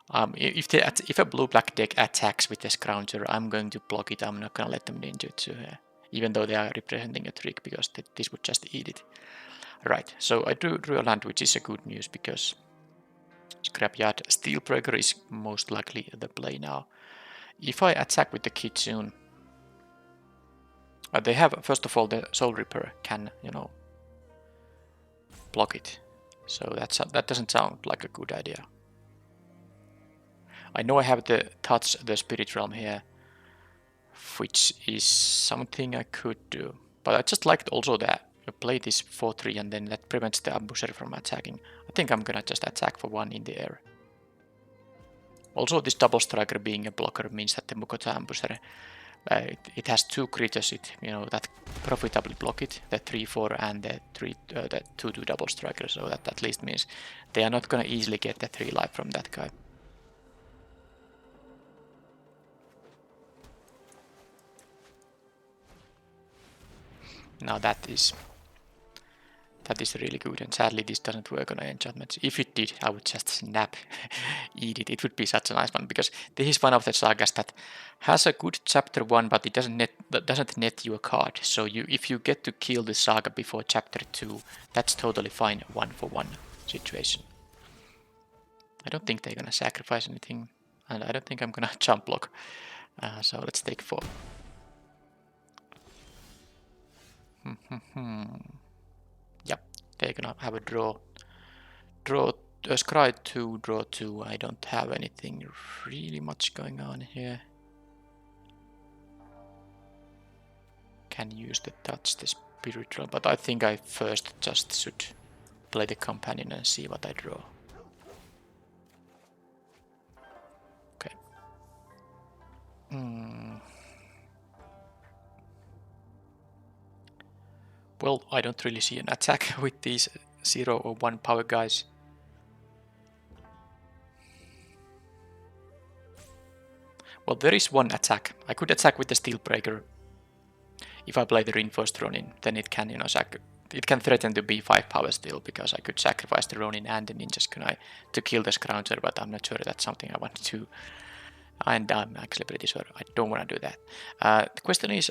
If a blue-black deck attacks with the Scrounger, I'm going to block it. I'm not gonna let them ninjutsu, even though they are representing a trick, because this would just eat it. Right. So I drew a land, which is a good news because Scrapyard Steelbreaker is most likely the play now. If I attack with the Kitsune, they have, first of all, the Soul Reaper can, block it. So that doesn't sound like a good idea. I know I have the Spirit Realm here, which is something I could do. But I just liked also that you play this 4/3 and then that prevents the Ambusher from attacking. I think I'm gonna just attack for 1 in the air. Also, this Double Striker being a blocker means that the Mukota Ambusher, it has 2 creatures that profitably block it, the 3/4 and the 2/2 Double Striker, so that at least means they are not gonna easily get the 3 life from that guy. Now that is really good, and sadly this doesn't work on enchantments. If it did, I would just snap, eat it. It would be such a nice one, because this is one of the sagas that has a good chapter 1, but it doesn't net you a card. So if you get to kill the saga before chapter 2, that's totally fine, 1-for-1 situation. I don't think they're gonna sacrifice anything, and I don't think I'm gonna jump block. So let's take 4. Yep, they're gonna have a draw scry 2, draw 2. I don't have anything really much going on here. Can use the touch, the spiritual, but I think I first just should play the companion and see what I draw. Okay. Well, I don't really see an attack with these 0 or 1 power guys. Well, there is one attack. I could attack with the Steelbreaker. If I play the Reinforced Ronin, then it can, it can threaten to be 5 power still, because I could sacrifice the Ronin and the Ninja's Kunai to kill the Scrounger, but I'm not sure that's something I want to do. And I'm actually pretty sure I don't want to do that. The question is,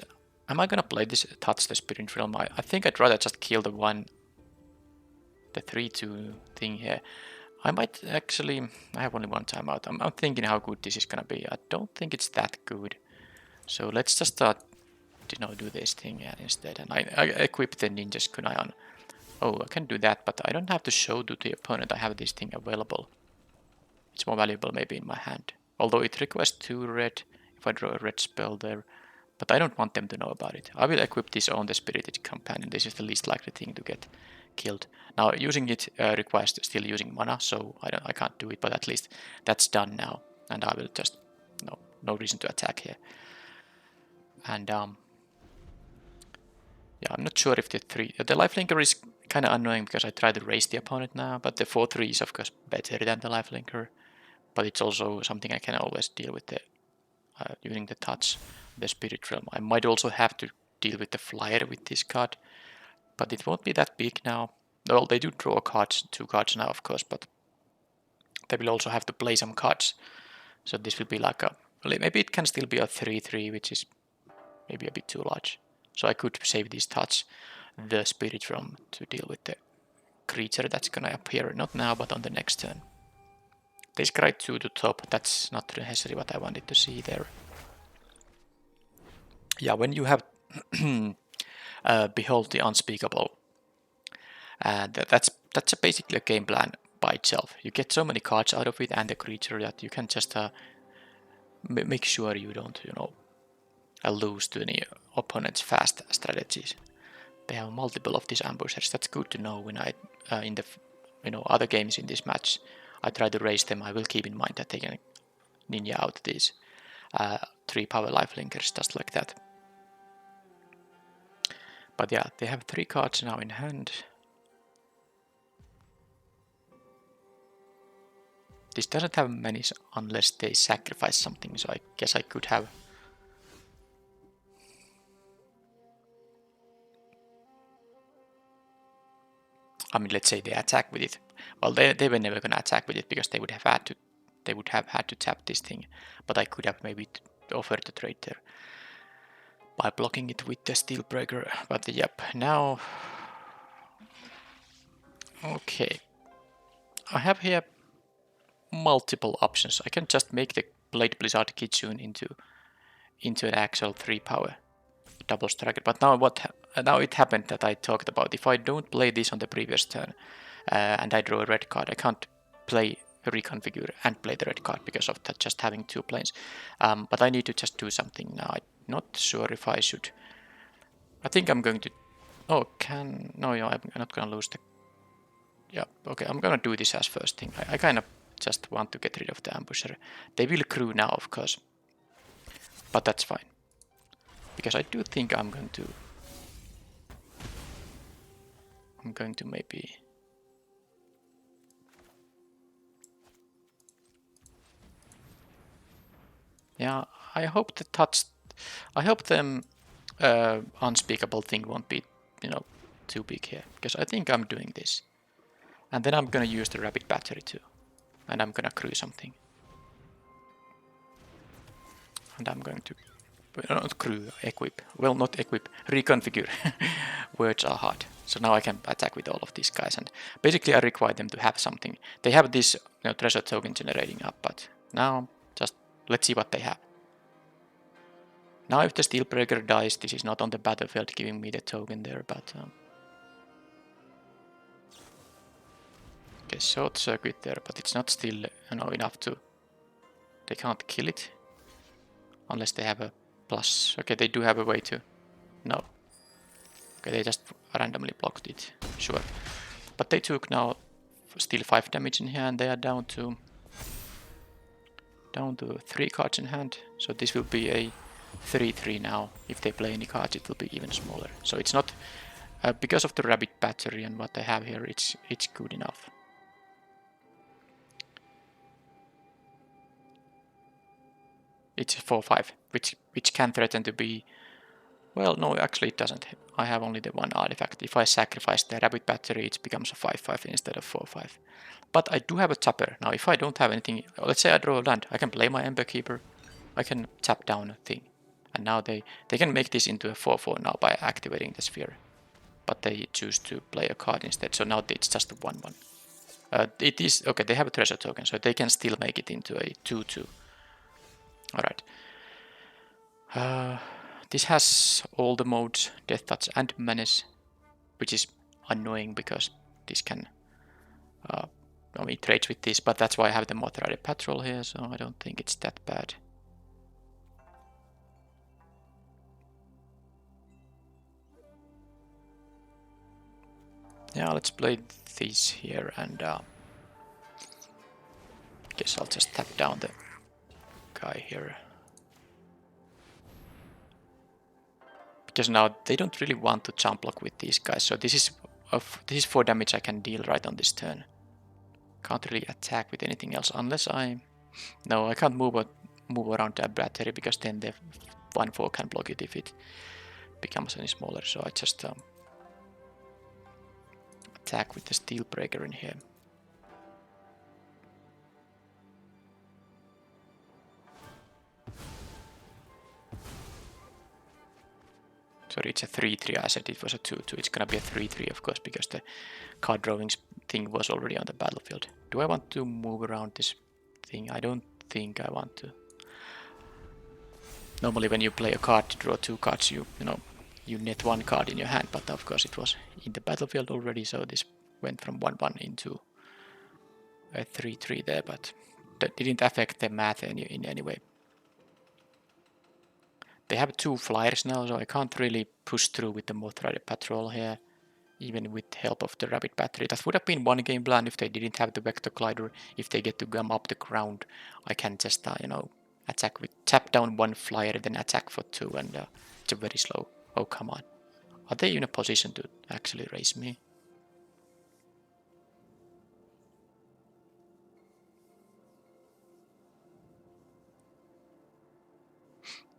am I gonna play this Touch the Spirit Realm? I think I'd rather just kill the 3/2 thing here. I might actually, I have only 1 timeout. I'm thinking how good this is gonna be. I don't think it's that good. So let's just start, do this thing instead. And I equip the Ninja's Kunai on. Oh, I can do that, but I don't have to show to the opponent I have this thing available. It's more valuable maybe in my hand. Although it requires 2 red if I draw a red spell there. But I don't want them to know about it. I will equip this on the Spirited Companion. This is the least likely thing to get killed. Now, using it requires still using mana, so I can't do it, but at least that's done now. And I will just, no reason to attack here. And yeah, I'm not sure if the Lifelinker is kind of annoying, because I try to raise the opponent now, but the 4/3 is of course better than the Lifelinker. But it's also something I can always deal with the using the touch, the Spirit Realm. I might also have to deal with the flyer with this card, but it won't be that big now. Well, they do draw cards, 2 cards now, of course, but they will also have to play some cards. So this will be like a, well, maybe it can still be a 3/3, which is maybe a bit too large. So I could save this touch, the Spirit Realm, to deal with the creature that's gonna appear, not now, but on the next turn. They scry 2 to top, that's not necessarily what I wanted to see there. Yeah, when you have Behold the Unspeakable, that's basically a game plan by itself. You get so many cards out of it and the creature that you can just make sure you don't, lose to any opponent's fast strategies. They have multiple of these ambushers. That's good to know when I, in the other games in this match, I try to raise them. I will keep in mind that they can ninja out these 3 power lifelinkers just like that. But yeah, they have 3 cards now in hand. This doesn't have many unless they sacrifice something, so I guess I could have. I mean, let's say they attack with it. Well, they were never gonna attack with it because they would have had to tap this thing. But I could have maybe offered to trade there by blocking it with the Steelbreaker. But yep, now. Okay. I have here multiple options. I can just make the Blade Blizzard Kitsune into an actual 3 power double striker. But now now it happened that I talked about. If I don't play this on the previous turn and I draw a red card, I can't play reconfigure and play the red card because of that, just having 2 planes. But I need to just do something now. I'm not sure if I should. I think I'm going to. Oh, I'm not gonna lose the. Yeah, okay, I'm gonna do this as first thing. I kind of just want to get rid of the ambusher. They will crew now, of course, but that's fine. Because I do think I'm going to maybe. Yeah, I hope the unspeakable thing won't be, too big here. Because I think I'm doing this. And then I'm gonna use the rapid battery too. And I'm gonna crew something. And I'm going to, not crew, equip. Well, not equip, reconfigure. Words are hard. So now I can attack with all of these guys. And basically I require them to have something. They have this treasure token generating up, but now just let's see what they have. Now if the Steelbreaker dies, this is not on the battlefield giving me the token there, but. Okay, short circuit there, but it's not still enough to. They can't kill it unless they have a plus. Okay, they do have a way to. No. Okay, they just randomly blocked it. Sure, but they took now still 5 damage in here, and they are down to 3 cards in hand. So this will be a 3/3 now. If they play any cards, it will be even smaller. So it's not because of the rabbit battery and what they have here. It's good enough. It's 4/5, which can threaten to be. Well, no, actually it doesn't. I have only the 1 artifact. If I sacrifice the rabbit battery, it becomes a 5/5 instead of 4/5. But I do have a tapper. Now, if I don't have anything, let's say I draw a land, I can play my Ember Keeper. I can tap down a thing. And now they can make this into a 4/4 now by activating the sphere. But they choose to play a card instead. So now it's just a 1/1. It is, okay, they have a treasure token, so they can still make it into a 2/2. Alright. This has all the modes, Death Touch and Menace, which is annoying because this can. It trades with this, but that's why I have the Mothrider Patrol here, so I don't think it's that bad. Yeah, let's play these here, and guess I'll just tap down the guy here. Because now they don't really want to jump block with these guys, so this is 4 damage I can deal right on this turn. Can't really attack with anything else unless I. No, I can't move move around the battery, because then the 1/4 can block it if it becomes any smaller. So I just attack with the steel breaker in here. Sorry, it's a 3/3. I said it was a 2/2. It's gonna be a 3/3, of course, because the card drawing thing was already on the battlefield. Do I want to move around this thing? I don't think I want to. Normally when you play a card to draw 2 cards, you net 1 card in your hand, but of course it was in the battlefield already, so this went from 1/1 into a 3/3 there, but that didn't affect the math in any way. They have 2 flyers now, so I can't really push through with the Moth Rider Patrol here, even with the help of the Rapid Battery. That would have been one game plan if they didn't have the Vector Glider. If they get to gum up the ground, I can just, attack with tap down 1 flyer, then attack for 2, and it's a very slow. Oh, come on. Are they in a position to actually raise me?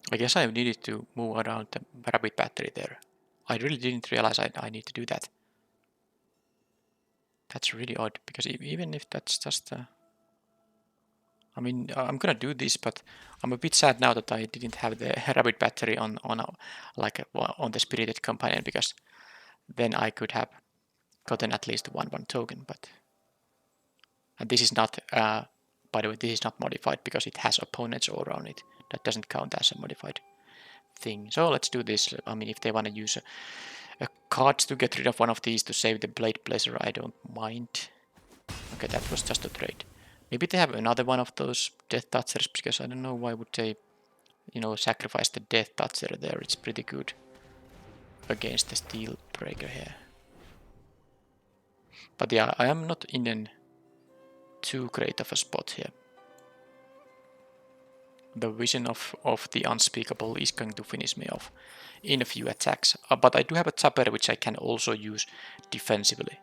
I guess I needed to move around the Rapid Battery there. I really didn't realize I need to do that. That's really odd, because even if that's just... I mean, I'm gonna do this, but I'm a bit sad now that I didn't have the Rapid Battery on the Spirited Companion, because then I could have gotten at least 1/1 token. But and this is not, by the way, this is not modified because it has opponent's aura on it. That doesn't count as a modified thing. So let's do this. I mean, if they want to use a card to get rid of one of these to save the Blade Blazer, I don't mind. Okay, that was just a trade. Maybe they have another one of those Death Touchers, because I don't know why would they, sacrifice the Death Toucher there. It's pretty good against the Steel Breaker here. But yeah, I am not in too great of a spot here. The vision of the unspeakable is going to finish me off in a few attacks. But I do have a Tapper which I can also use defensively.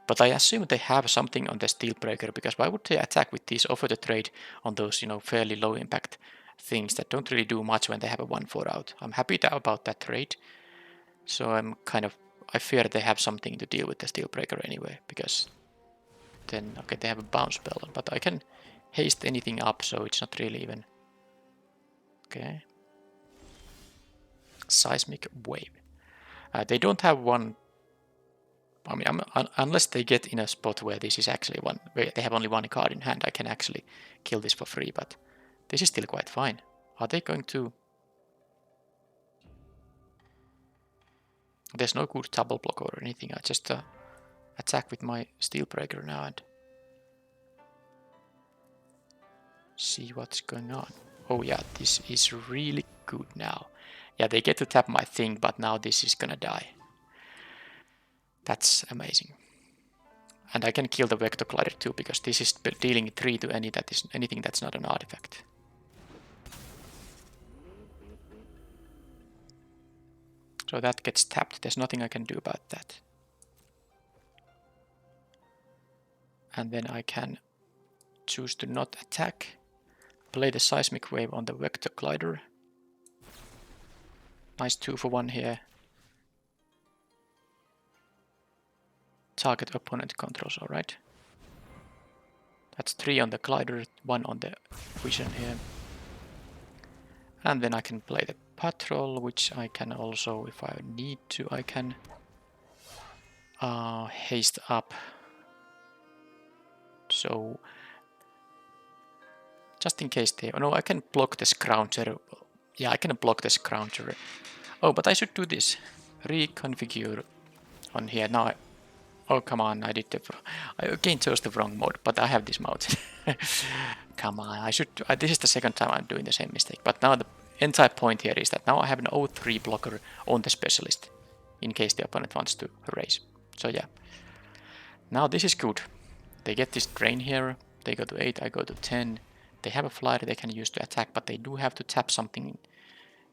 But I assume they have something on the Steel Breaker, because why would they attack with these, offer the trade on those, fairly low impact things that don't really do much when they have a 1/4 out. I'm happy about that trade. So I fear they have something to deal with the Steel Breaker anyway, because then, okay, they have a bounce spell, but I can haste anything up, so it's not really even... Okay. Seismic Wave. They don't have one... I mean, unless they get in a spot where this is actually where they have only 1 card in hand, I can actually kill this for free, but this is still quite fine. Are they going to... There's no good double block or anything. I just attack with my Steel Breaker now and see what's going on. Oh yeah, this is really good now. Yeah, they get to tap my thing, but now this is gonna die. That's amazing. And I can kill the Vector Glider too, because this is dealing 3 to anything that's not an artifact. So that gets tapped. There's nothing I can do about that. And then I can choose to not attack. Play the Seismic Wave on the Vector Glider. Nice 2-for-1 here. Target opponent controls, alright. That's 3 on the Glider, 1 on the Vision here. And then I can play the Patrol, which I can also, if I need to, I can haste up. So, just in case they... Oh no, I can block the Scrounger. Yeah, I can block the Scrounger. Oh, but I should do this. Reconfigure on here. Now oh, come on, I again chose the wrong mode, but I have this mode. Come on, this is the second time I'm doing the same mistake. But now the entire point here is that now I have an 0-3 blocker on the Specialist, in case the opponent wants to raise. So yeah. Now this is good. They get this drain here, they go to 8, I go to 10. They have a flyer they can use to attack, but they do have to tap something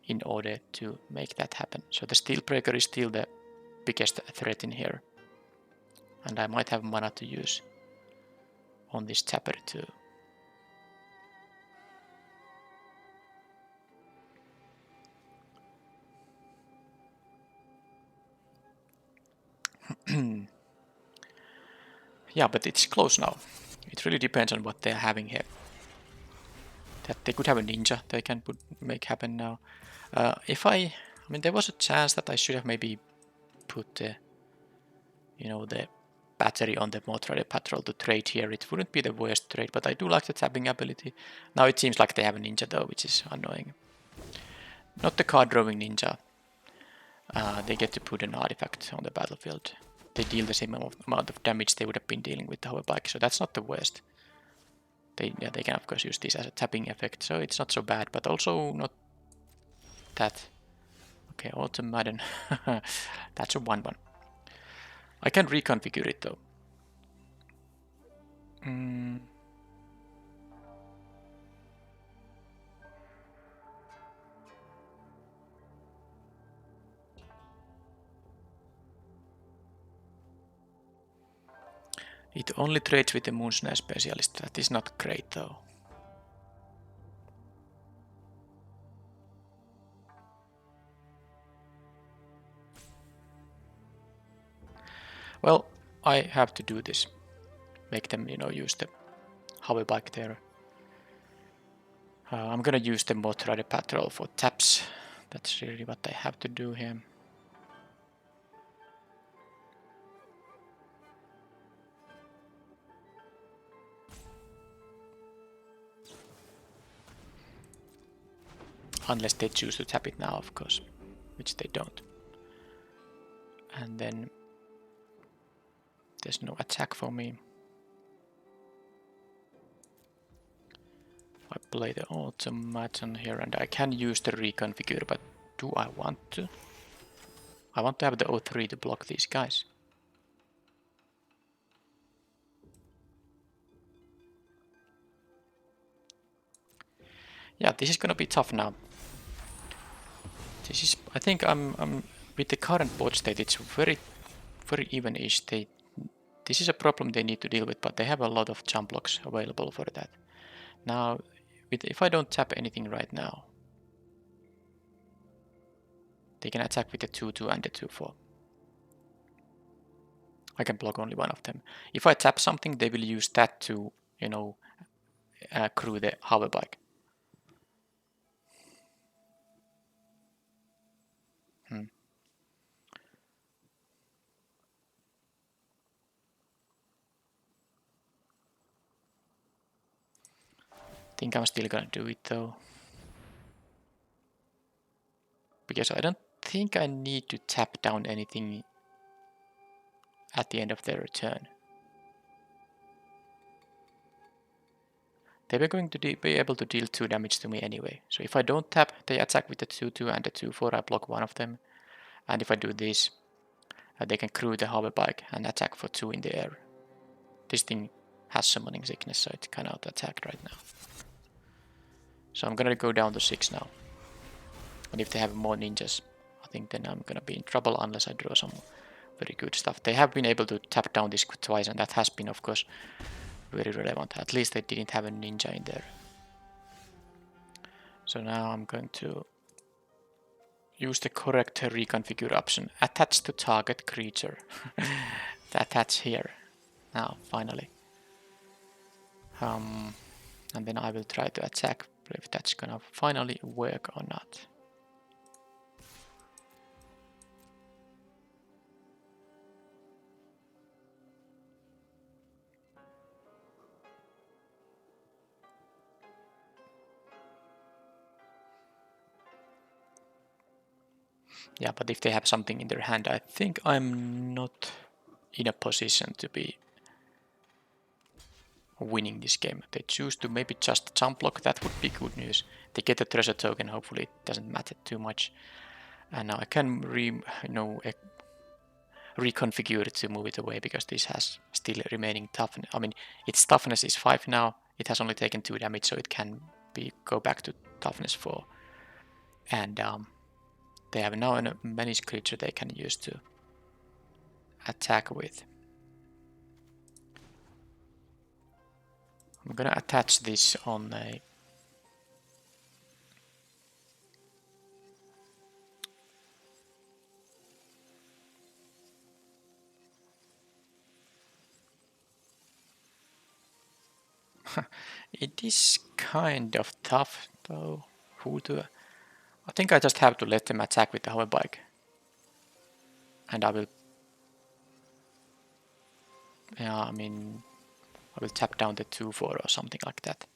in order to make that happen. So the Steel Breaker is still the biggest threat in here. And I might have mana to use. on this tapper too. Yeah, but it's close now. It really depends on what they're having here. That they could have a ninja they can make happen now. I mean, there was a chance that I should have maybe put the, the battery on the Motorrad Patrol to trade here. It wouldn't be the worst trade, but I do like the tapping ability. Now it seems like they have a ninja though, which is annoying. Not the card drawing ninja. They get to put an artifact on the battlefield. They deal the same amount of damage they would have been dealing with the hoverbike, so that's not the worst. They can of course use this as a tapping effect, so it's not so bad, but also not that. Okay, Autumn Madden. That's a 1-1. I can reconfigure it though. It only trades with the Moonsnare Specialist. That is not great though. Well, I have to do this. Make them, use the hoverbike there. I'm gonna use the Motorrad Patrol for taps. That's really what I have to do here. Unless they choose to tap it now, of course, which they don't. And then there's no attack for me. I play the automaton here and I can use the reconfigure, but do I want to? I want to have the BO3 to block these guys. Yeah, this is gonna be tough now. This is, I think I'm with the current board state, it's very even-ish. This is a problem they need to deal with, but they have a lot of jump blocks available for that. Now, if I don't tap anything right now, they can attack with the 2-2 and the 2-4. I can block only one of them. If I tap something, they will use that to, crew the hoverbike. Think I'm still gonna do it though. Because I don't think I need to tap down anything at the end of their turn. They were going to be able to deal 2 damage to me anyway. So if I don't tap, they attack with the 2-2 and the 2-4, I block one of them. And if I do this, they can crew the hoverbike and attack for 2 in the air. This thing has summoning sickness, so it cannot attack right now. So I'm gonna go down to 6 now. And if they have more ninjas, I think then I'm gonna be in trouble unless I draw some very good stuff. They have been able to tap down this twice, and that has been, of course, very relevant. At least they didn't have a ninja in there. So now I'm going to use the correct reconfigure option. Attach to target creature. Attach here. Now, finally. And then I will try to attack if that's gonna finally work or not. Yeah, but if they have something in their hand, I think I'm not in a position to be winning this game. They choose to maybe just jump block, that would be good news. They get a treasure token, hopefully it doesn't matter too much. And now I can reconfigure it to move it away because this has still remaining toughness. I mean, its toughness is 5 now. It has only taken 2 damage, so it can go back to toughness 4. And they have now a menace creature they can use to attack with. I'm gonna attach this on a It is kind of tough though. I think I just have to let them attack with the hover bike. And I will... Yeah, I mean... I will tap down the 2-4 or something like that.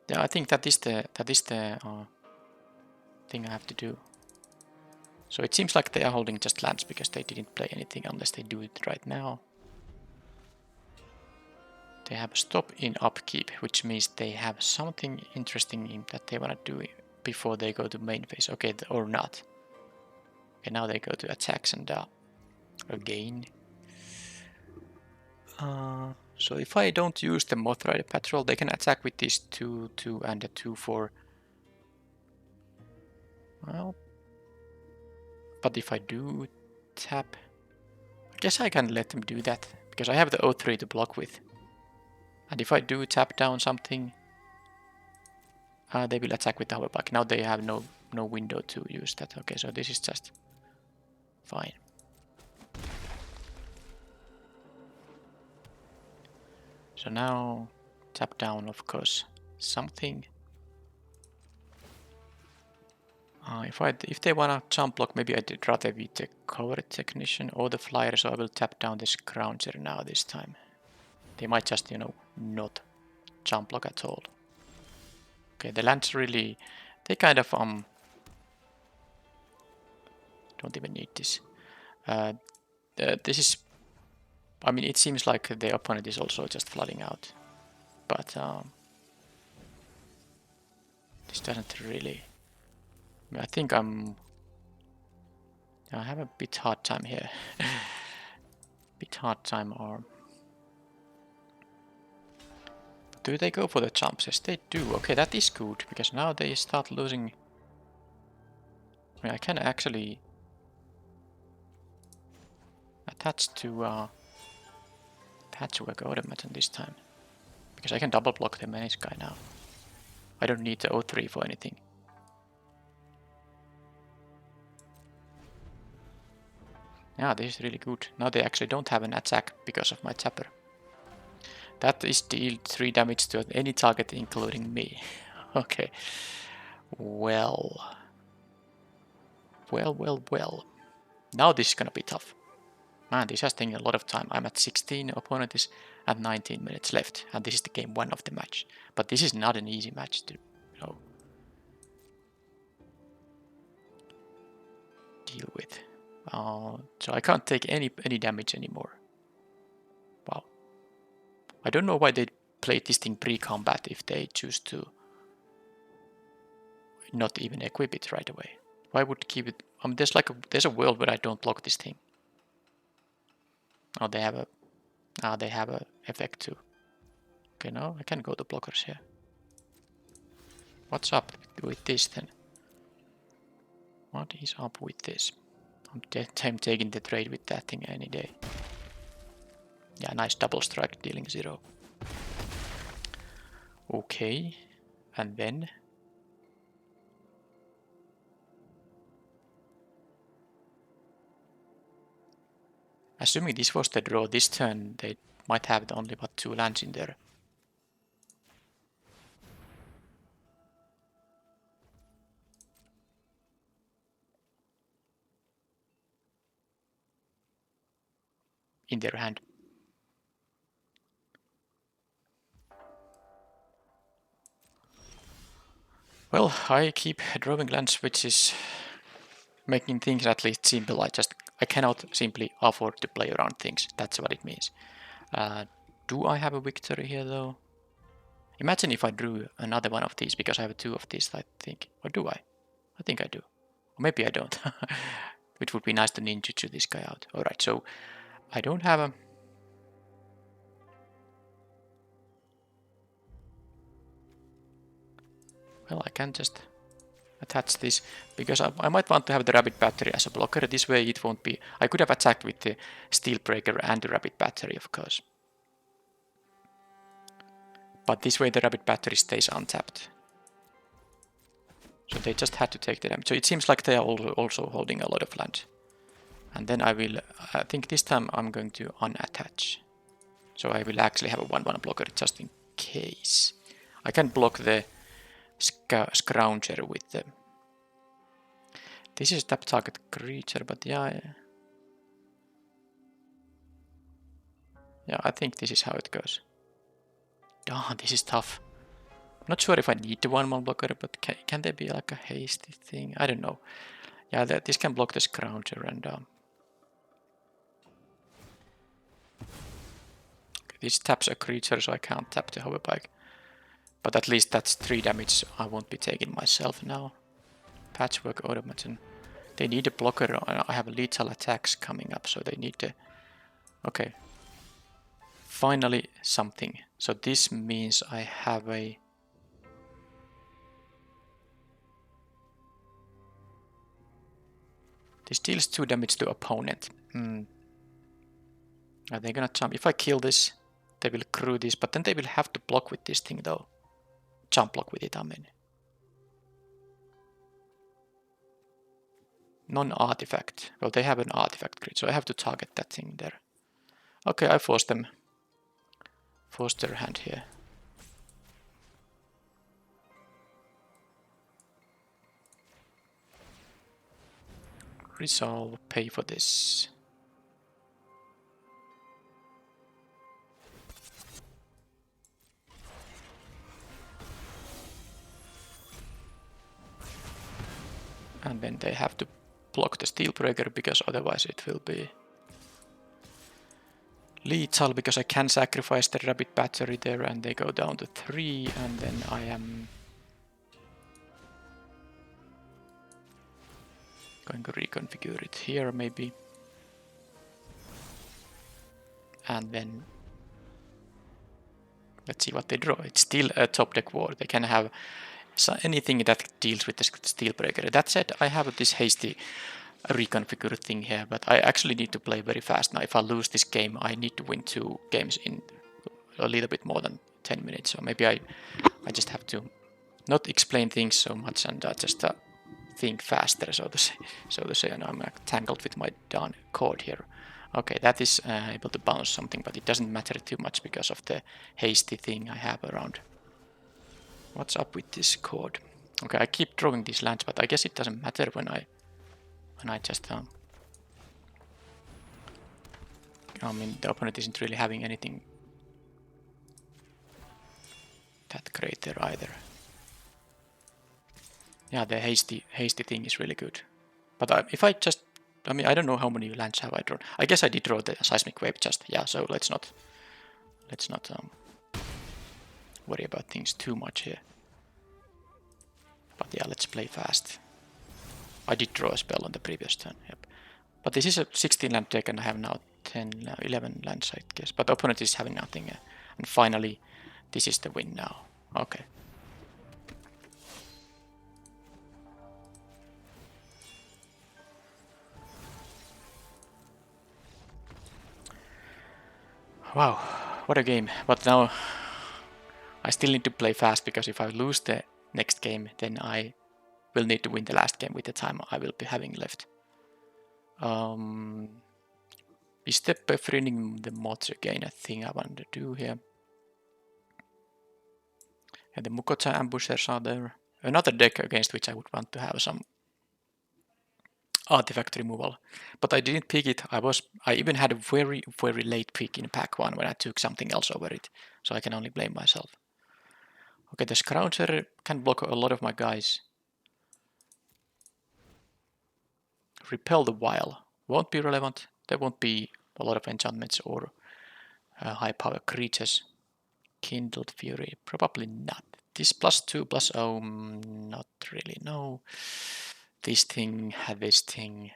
Yeah, I think that is the thing I have to do. So it seems like they are holding just lands because they didn't play anything unless they do it right now. They have a stop in upkeep, which means they have something interesting that they want to do before they go to main phase. Okay, or not. Okay, now they go to attacks and again. So if I don't use the Moth Rider Patrol, they can attack with this 2-2 and a 2-4. Well, but if I do tap, I guess I can let them do that because I have the O3 to block with. And if I do tap down something, they will attack with the hoverback. Now they have no window to use that. Okay, so this is just fine. So now tap down, of course, something. If they wanna jump block, maybe I'd rather be the cover technician or the flyer. So I will tap down the scrounger now this time. They might just, you know, not jump block at all. Okay, the lands really, they kind of don't even need this. This is, I mean, it seems like the opponent is also just flooding out, but this doesn't really. I think I have a bit hard time here. Bit hard time, or do they go for the jumps? Yes, they do. Okay, that is good because now they start losing. I mean, I can actually attach to a automaton this time because I can double block the menace guy now. I don't need the O3 for anything. Yeah, this is really good. Now they actually don't have an attack because of my tapper. That is deal 3 damage to any target including me. Okay. Well. Now this is gonna be tough. Man, this has taken a lot of time. I'm at 16, opponent is at 19 minutes left. And this is the game 1 of the match. But this is not an easy match to, you know, deal with. So I can't take any damage anymore. Wow. I don't know why they played this thing pre-combat if they choose to not even equip it right away. Why would keep it? I mean, there's a world where I don't block this thing. Oh, they have a effect too. Okay, now I can go to blockers here. What's up with this then? What is up with this? I'm taking the trade with that thing any day. Yeah, nice double strike dealing 0. Okay, and then assuming this was the draw this turn, they might have only but 2 lands in there. In their hand. Well, I keep drawing lands, which is making things at least simple. I cannot simply afford to play around things. That's what it means. Do I have a victory here though? Imagine if I drew another one of these because I have 2 of these, I think. Or do I? I think I do. Or maybe I don't. Which would be nice to ninjutsu this guy out. Alright, so I don't have a... Well, I can just attach this because I might want to have the rabbit battery as a blocker. This way it won't be... I could have attacked with the steel breaker and the rabbit battery, of course. But this way the rabbit battery stays untapped. So they just had to take the damage. So it seems like they are also holding a lot of land. And then I think this time I'm going to unattach. So I will actually have a 1/1 blocker just in case. I can block the Scrounger with the... This is tap target creature, but yeah, I think this is how it goes. Oh, this is tough. I'm not sure if I need the 1/1 blocker, but can there be like a hasty thing? I don't know. Yeah, this can block the Scrounger and... this taps a creature, so I can't tap the hoverbike. But at least that's 3 damage I won't be taking myself now. Patchwork Automaton. They need a blocker. I have lethal attacks coming up, so they need the... Okay. Finally something. So this means I have a... This deals 2 damage to opponent. Are they gonna jump? If I kill this, they will crew this, but then they will have to block with this thing though. Jump block with it, I mean. Non-artifact. Well, they have an artifact grid, so I have to target that thing there. Okay, I force them. Force their hand here. Resolve, pay for this. And then they have to block the steel breaker because otherwise it will be lethal, because I can sacrifice the rabbit battery there and they go down to 3, and then I am going to reconfigure it here maybe. And then let's see what they draw. It's still a top deck war. They can have anything that deals with the steel breaker. That said, I have this hasty reconfigure thing here, but I actually need to play very fast now. If I lose this game, I need to win 2 games in a little bit more than 10 minutes. So maybe I just have to not explain things so much and just think faster, so to say. And I'm tangled with my darn code here. Okay, that is able to bounce something, but it doesn't matter too much because of the hasty thing I have around. What's up with this code? Okay, I keep drawing these lands, but I guess it doesn't matter when I just I mean, the opponent isn't really having anything that great there either. Yeah, the hasty thing is really good. But if I just, I mean, I don't know how many lands have I drawn. I guess I did draw the seismic wave just, yeah. So let's not worry about things too much here. But yeah, let's play fast. I did draw a spell on the previous turn. Yep. But this is a 16 land deck, and I have now 11 lands, I guess. But the opponent is having nothing. And finally, this is the win now. Okay. Wow, what a game. But now I still need to play fast, because if I lose the next game, then I will need to win the last game with the time I will be having left. Is the buffering the mods again a thing I want to do here? And the Mukocha ambushers are there. Another deck against which I would want to have some artifact removal. But I didn't pick it. I even had a very, very late pick in pack 1 when I took something else over it. So I can only blame myself. Okay, the Scrounger can block a lot of my guys. Repel the While won't be relevant. There won't be a lot of enchantments or high power creatures. Kindled Fury, probably not. This +2 +0, not really, no. This thing, this thing.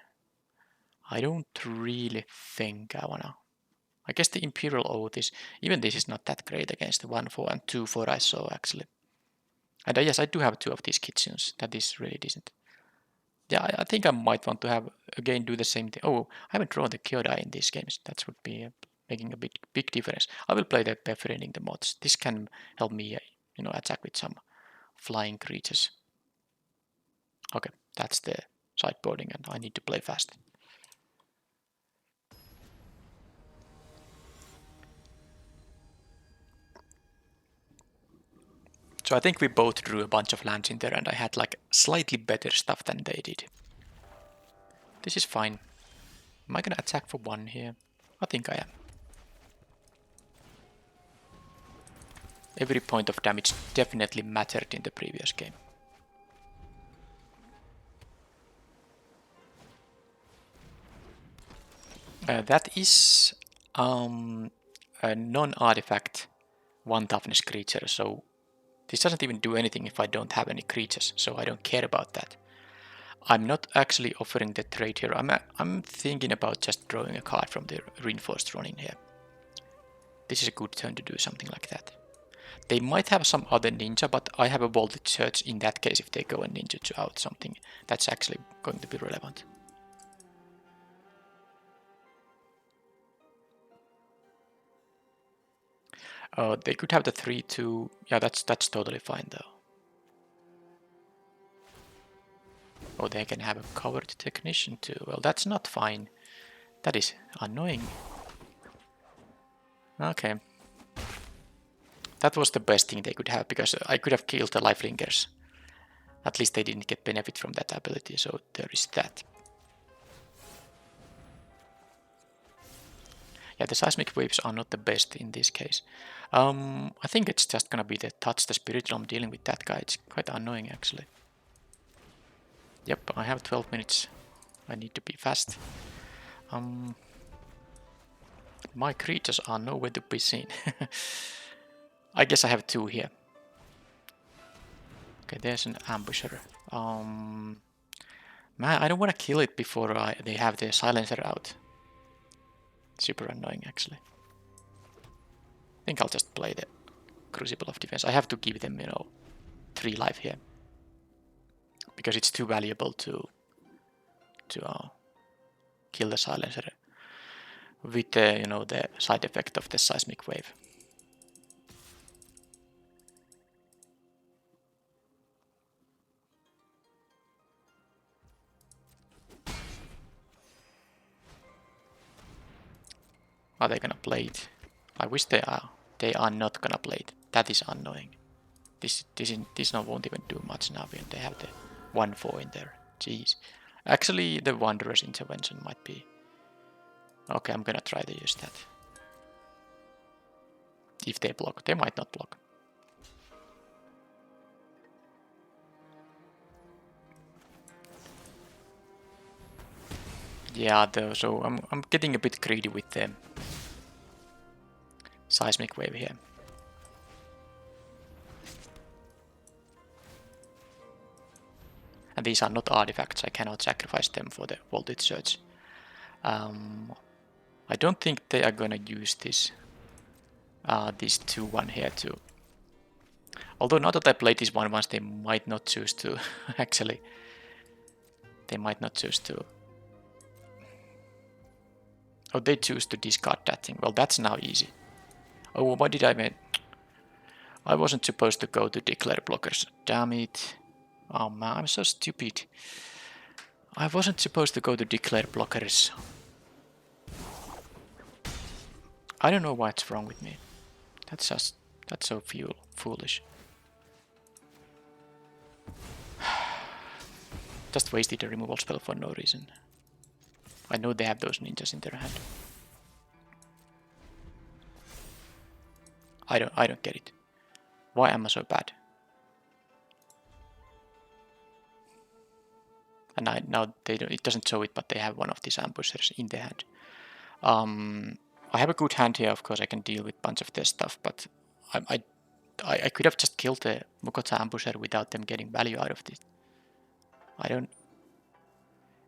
I don't really think I wanna. I guess the Imperial Oath is, even this is not that great against the 1/4 and 2/4 I saw actually. And yes, I do have 2 of these kitchens. That is really decent. Yeah, I think I might want to have, again, do the same thing. Oh, I haven't drawn the Kyodai in these games. That would be making a big difference. I will play the befriending the mods. This can help me, attack with some flying creatures. Okay, that's the sideboarding, and I need to play fast. So I think we both drew a bunch of lands in there, and I had like slightly better stuff than they did. This is fine. Am I gonna attack for 1 here? I think I am. Every point of damage definitely mattered in the previous game. That is a non-artifact 1 toughness creature, so this doesn't even do anything if I don't have any creatures, so I don't care about that. I'm not actually offering the trade here. I'm thinking about just drawing a card from the reinforced run in here. This is a good turn to do something like that. They might have some other ninja, but I have a vaulted search in that case if they go and ninja out something that's actually going to be relevant. They could have the 3-2. Yeah, that's totally fine though. Oh, they can have a covered technician too. Well, that's not fine. That is annoying. Okay. That was the best thing they could have, because I could have killed the lifelingers. At least they didn't get benefit from that ability, so there is that. Yeah, the seismic waves are not the best in this case. I think it's just gonna be the touch the spirit realm dealing with that guy. It's quite annoying actually. Yep, I have 12 minutes. I need to be fast. My creatures are nowhere to be seen. I guess I have 2 here. Okay, there's an ambusher. Man, I don't want to kill it before they have their silencer out. Super annoying actually. I think I'll just play the Crucible of Defense. I have to give them, 3 life here. Because it's too valuable to kill the silencer with the, the side effect of the seismic wave. Are they gonna play it? I wish they are. They are not gonna play it. That is annoying. This won't even do much now when they have the 1-4 in there. Jeez. Actually, the Wanderer's Intervention might be... Okay, I'm gonna try to use that. If they block. They might not block. Yeah, so I'm getting a bit greedy with the seismic wave here. And these are not artifacts, I cannot sacrifice them for the Vaulted Search. I don't think they are gonna use this 2-1 here too. Although now that I played this one once, they might not choose to actually. They might not choose to. Oh, they choose to discard that thing. Well, that's now easy. Oh, what did I mean? I wasn't supposed to go to declare blockers. Damn it. Oh man, I'm so stupid. I wasn't supposed to go to declare blockers. I don't know what's wrong with me. That's so foolish. Just wasted a removal spell for no reason. I know they have those ninjas in their hand. I don't get it. Why am I so bad? And now it doesn't show it, but they have one of these ambushers in their hand. I have a good hand here, of course. I can deal with a bunch of their stuff, but I could have just killed the Mukota ambusher without them getting value out of this.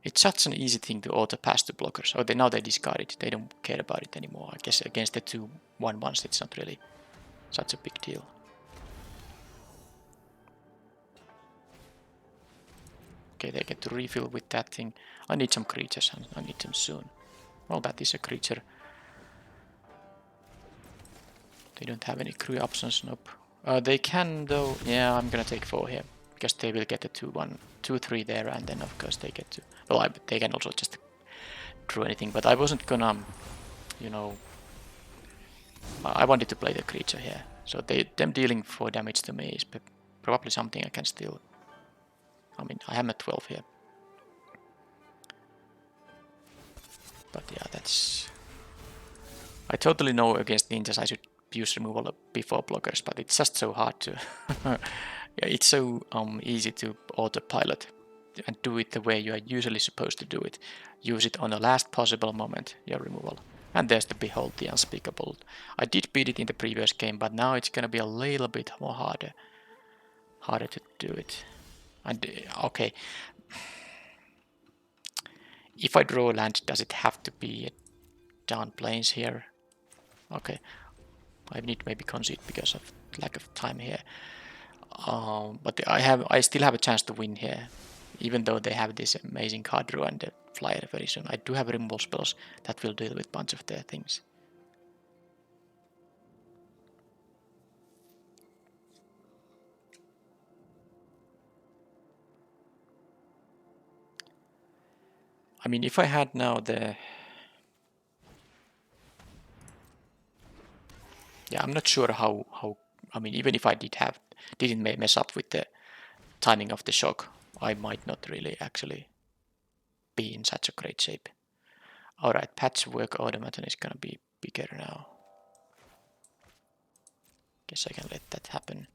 It's such an easy thing to auto pass to blockers. Oh, now they discard it. They don't care about it anymore. I guess against the 2-1-1s, it's not really such a big deal. Okay, they get to refill with that thing. I need some creatures, and I need them soon. Well, that is a creature. They don't have any crew options, nope. They can though. Yeah, I'm gonna take 4 here. Because they will get a 2-3 there, and then of course they get to... Well, they can also just draw anything, but I wasn't gonna, I wanted to play the creature here. So them dealing 4 damage to me is probably something I can still... I mean, I am at 12 here. But yeah, that's... I totally know against ninjas I should use removal before blockers, but it's just so hard to... Yeah, it's so easy to autopilot and do it the way you are usually supposed to do it. Use it on the last possible moment, your removal. And there's the Behold the Unspeakable. I did beat it in the previous game, but now it's gonna be a little bit more harder to do it. And okay, if I draw land, does it have to be down plains here? Okay, I need maybe concede because of lack of time here. But I still have a chance to win here, even though they have this amazing card draw and the flyer very soon. I do have removal spells that will deal with a bunch of their things. I mean, if I had now the... Yeah, I'm not sure how I mean, even if I didn't mess up with the timing of the shock, I might not really actually be in such a great shape. Alright, Patchwork Automaton is gonna be bigger now. Guess I can let that happen.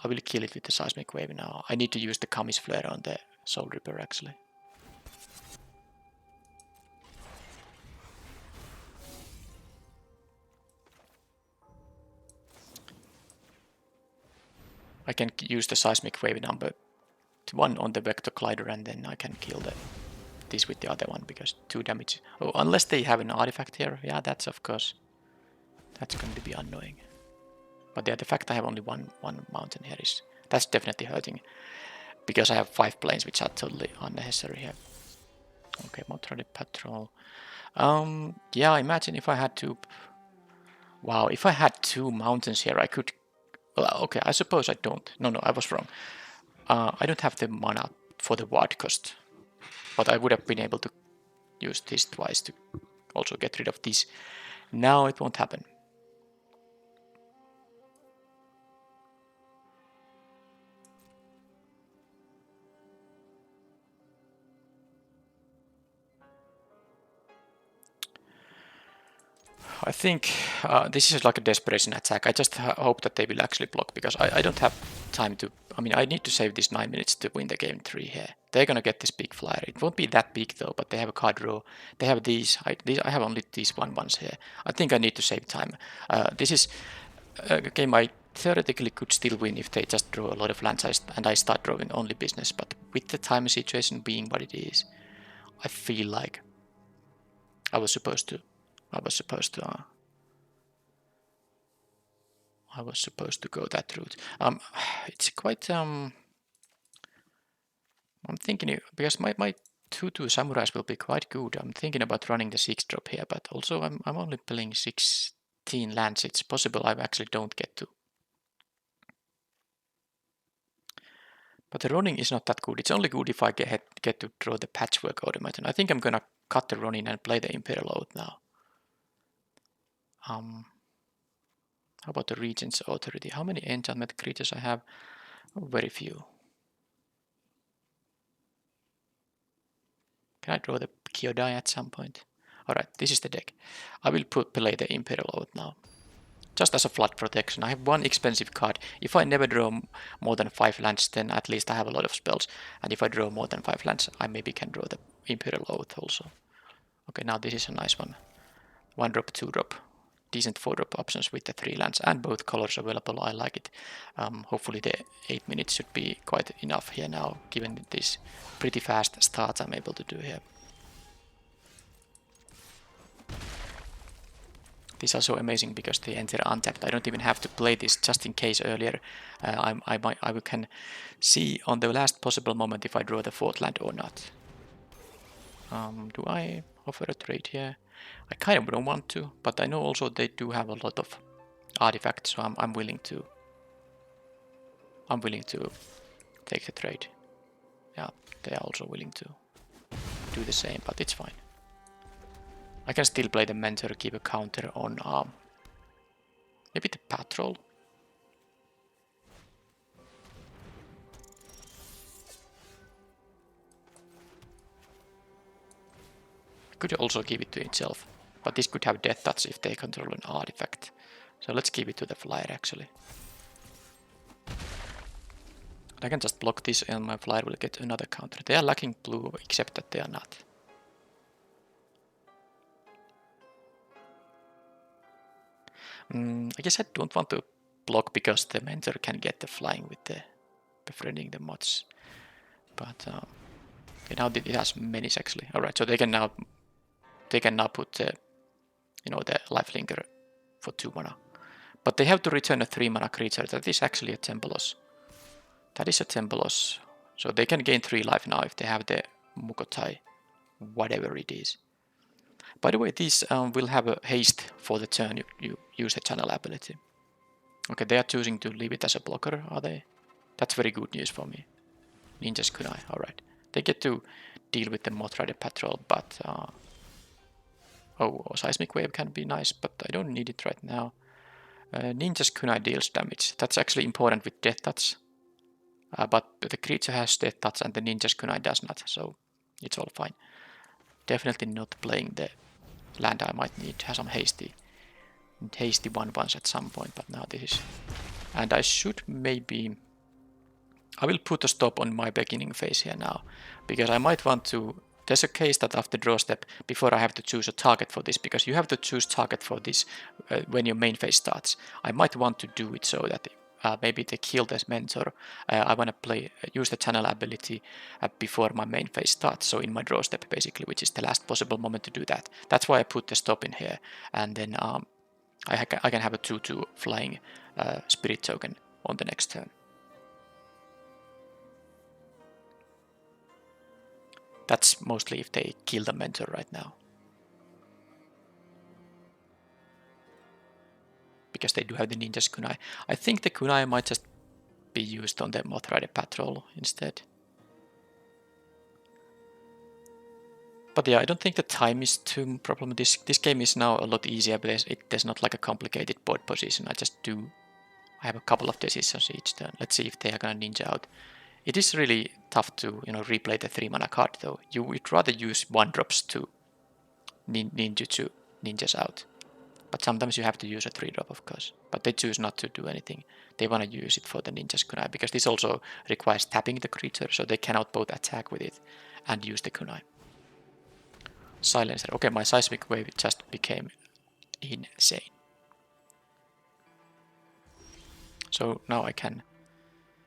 I will kill it with the Seismic Wave now. I need to use the Kami's Flare on the Soul Ripper actually. I can use the Seismic Wave number 1 on the Vector Glider and then I can kill this with the other one because 2 damage. Oh, unless they have an artifact here. Yeah, that's of course. That's going to be annoying. But yeah, the fact I have only one mountain here that's definitely hurting. Because I have 5 planes which are totally unnecessary here. Okay, Motorhead Patrol. Yeah, imagine if I had to... Wow, if I had 2 mountains here I could... Well, okay, I suppose I don't. No, I was wrong. I don't have the mana for the ward cost. But I would have been able to use this twice to also get rid of this. Now it won't happen. I think this is like a desperation attack. I just hope that they will actually block because I don't have time to... I mean, I need to save this 9 minutes to win the game 3 here. They're gonna get this big flyer. It won't be that big though, but they have a card draw. They have these. I have only these ones here. I think I need to save time. This is a game I theoretically could still win if they just draw a lot of lands and I start drawing only business. But with the time situation being what it is, I feel like I was supposed to go that route. It's quite I'm thinking because my 2/2 samurais will be quite good. I'm thinking about running the 6-drop here, but also I'm only playing 16 lands. It's possible I actually don't get to. But the running is not that good. It's only good if I get to draw the Patchwork Automaton. I think I'm gonna cut the running and play the Imperial Oath now. How about the Regent's Authority? How many enchantment creatures I have? Oh, very few. Can I draw the Kyodai at some point? Alright, this is the deck. I will play the Imperial Oath now. Just as a flood protection. I have 1 expensive card. If I never draw more than 5 lands, then at least I have a lot of spells. And if I draw more than 5 lands, I maybe can draw the Imperial Oath also. Okay, now this is a nice one. 1-drop, 2-drop. Decent 4-drop options with the 3 lands and both colors available. I like it. Hopefully the 8 minutes should be quite enough here now, given this pretty fast start I'm able to do here. These are so amazing because they enter untapped. I don't even have to play this just in case earlier. I can see on the last possible moment if I draw the 4th land or not. Do I offer a trade here? I kind of don't want to, but I know also they do have a lot of artifacts, so I'm willing to take the trade. Yeah, they are also willing to do the same, but it's fine. I can still play the mentor, keep a counter on Maybe the patrol? I could also give it to itself, but this could have death touch if they control an artifact. So let's give it to the flyer actually. I can just block this and my flyer will get another counter. They are lacking blue, except that they are not. I guess I don't want to block because the mentor can get the flying with the befriending the mods. But okay, now it has menace actually. Alright, so they can now put the the lifelinker for 2 mana. But they have to return a 3 mana creature. That is actually a Tempelos. That is a Tempelos. So they can gain 3 life now if they have the Mukotai, whatever it is. By the way, these will have a haste for the turn you use the channel ability. Okay, they are choosing to leave it as a blocker, are they? That's very good news for me. Ninja's Kunai, alright. They get to deal with the Mothrider Patrol, but... Seismic Wave can be nice, but I don't need it right now. Ninja's Kunai deals damage. That's actually important with Death Touch. But the creature has Death Touch and the Ninja's Kunai does not, so it's all fine. Definitely not playing the land I might need to have some hasty 1/1s at some point, but now this is... And I should maybe... I will put a stop on my beginning phase here now, because I might want to... There's a case that after draw step, before I have to choose a target for this, because you have to choose target for this when your main phase starts. I might want to do it so that maybe they kill this mentor. I want to use the channel ability before my main phase starts, so in my draw step basically, which is the last possible moment to do that. That's why I put the stop in here, and then I can have a 2/2 flying spirit token on the next turn. That's mostly if they kill the mentor right now. Because they do have the Ninja's Kunai. I think the Kunai might just be used on the Mothrider Patrol instead. But yeah, I don't think the time is too problem. This game is now a lot easier because there's not like a complicated board position. I have a couple of decisions each turn. Let's see if they are gonna ninja out. It is really tough to replay the 3 mana card though. You would rather use 1-drops to ninjas out. But sometimes you have to use a 3-drop of course. But they choose not to do anything. They want to use it for the Ninja's Kunai because this also requires tapping the creature, so they cannot both attack with it and use the Kunai. Silencer. Okay, my Seismic Wave just became insane. So now I can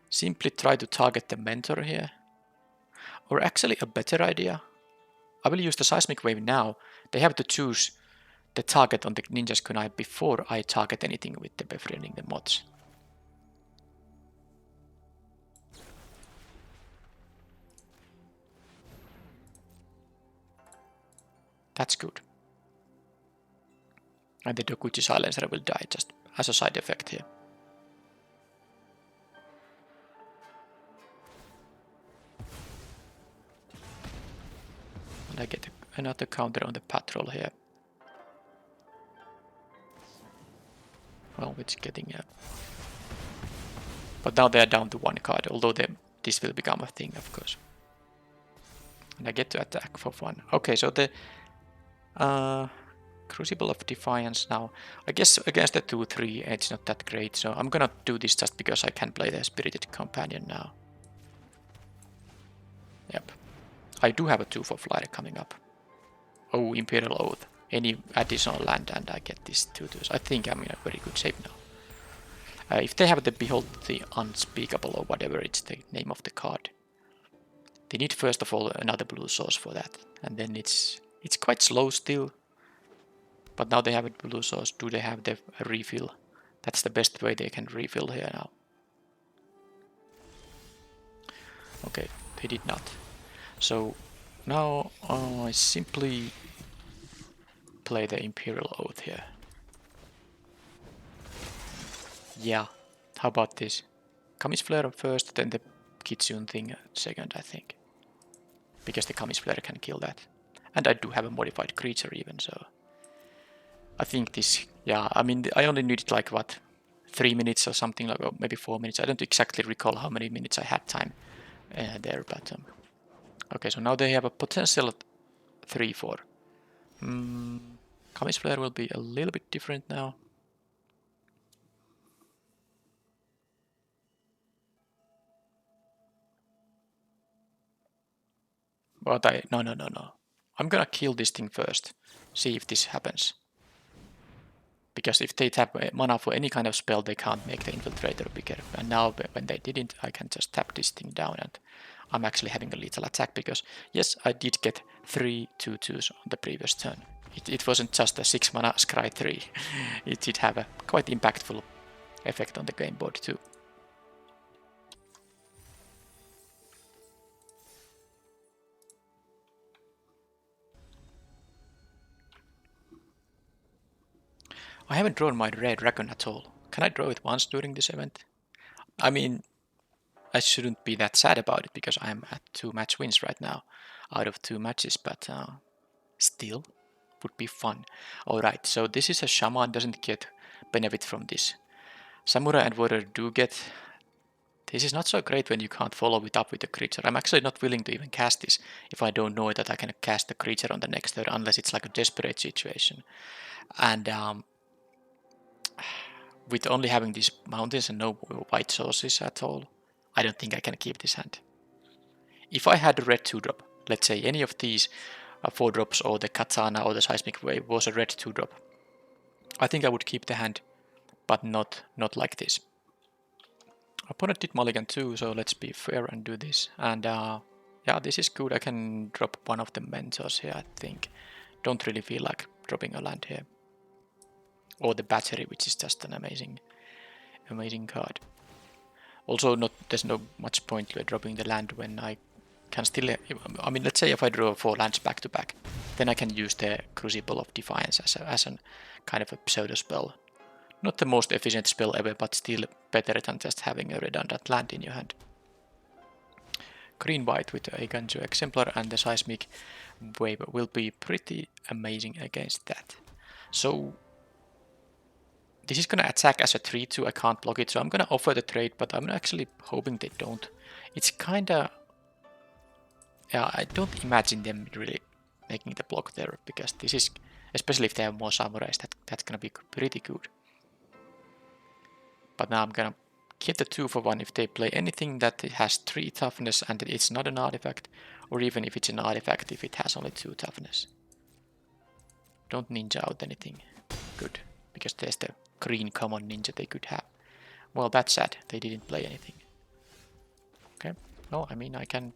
simply try to target the mentor here. Or actually a better idea. I will use the Seismic Wave now. They have to choose the target on the Ninja's Kunai before I target anything with the befriending the mods. That's good. And the Dokuchi Silencer will die just as a side effect here. And I get another counter on the patrol here. Well, it's getting a... But now they are down to 1 card, although this will become a thing, of course. And I get to attack for 1. Okay, so the Crucible of Defiance now. I guess against the 2/3 it's not that great, so I'm gonna do this just because I can play the Spirited Companion now. Yep. I do have a 2/4 flyer coming up. Oh, Imperial Oath. Any additional land and I get these 2/2s. I think I'm in a very good shape now. If they have the Behold the Unspeakable or whatever it's the name of the card, they need first of all another blue source for that. And then it's quite slow still. But now they have a blue source. Do they have the refill? That's the best way they can refill here now. Okay, they did not. So now I simply play the Imperial Oath here. Yeah, how about this? Kami's Flare first, then the Kitsune thing second, I think. Because the Kami's Flare can kill that. And I do have a modified creature even, so... I think this, yeah, I mean, I only needed like what, 3 minutes or something, like, or maybe 4 minutes. I don't exactly recall how many minutes I had time there, but okay, so now they have a potential 3-4. Kami's player will be a little bit different now. But no. I'm gonna kill this thing first. See if this happens. Because if they tap mana for any kind of spell, they can't make the infiltrator bigger. And now when they didn't, I can just tap this thing down and I'm actually having a lethal attack because yes, I did get 3 2/2s on the previous turn. It wasn't just a 6 mana scry 3. It did have a quite impactful effect on the game board too. I haven't drawn my red dragon at all. Can I draw it once during this event? I mean, I shouldn't be that sad about it because I'm at 2 match wins right now out of 2 matches, but still would be fun. Alright, so this is a shaman, doesn't get benefit from this. Samurai and warrior do get. This is not so great when you can't follow it up with a creature. I'm actually not willing to even cast this if I don't know that I can cast the creature on the next turn unless it's like a desperate situation. And with only having these mountains and no white sources at all, I don't think I can keep this hand. If I had a red 2-drop, let's say any of these 4-drops or the katana or the seismic wave was a red 2-drop, I think I would keep the hand, but not like this. Opponent did mulligan too, so let's be fair and do this. And yeah, this is good. I can drop one of the mentors here, I think. Don't really feel like dropping a land here. Or the battery, which is just an amazing card. Also, there's no much point to dropping the land when I can still. I mean, let's say if I draw 4 lands back to back, then I can use the Crucible of Defiance as a kind of a pseudo spell. Not the most efficient spell ever, but still better than just having a redundant land in your hand. Green-white with a Ganju Exemplar and the Seismic Wave will be pretty amazing against that. So this is gonna attack as a 3-2, I can't block it, so I'm gonna offer the trade, but I'm actually hoping they don't. It's kinda... yeah, I don't imagine them really making the block there, because this is, especially if they have more samurais, that's gonna be pretty good. But now I'm gonna keep the 2-for-1 if they play anything that has 3 toughness and it's not an artifact, or even if it's an artifact if it has only 2 toughness. Don't ninja out anything. Good, because there's the green common ninja they could have. Well, that's sad, they didn't play anything. Okay, no, I mean I can...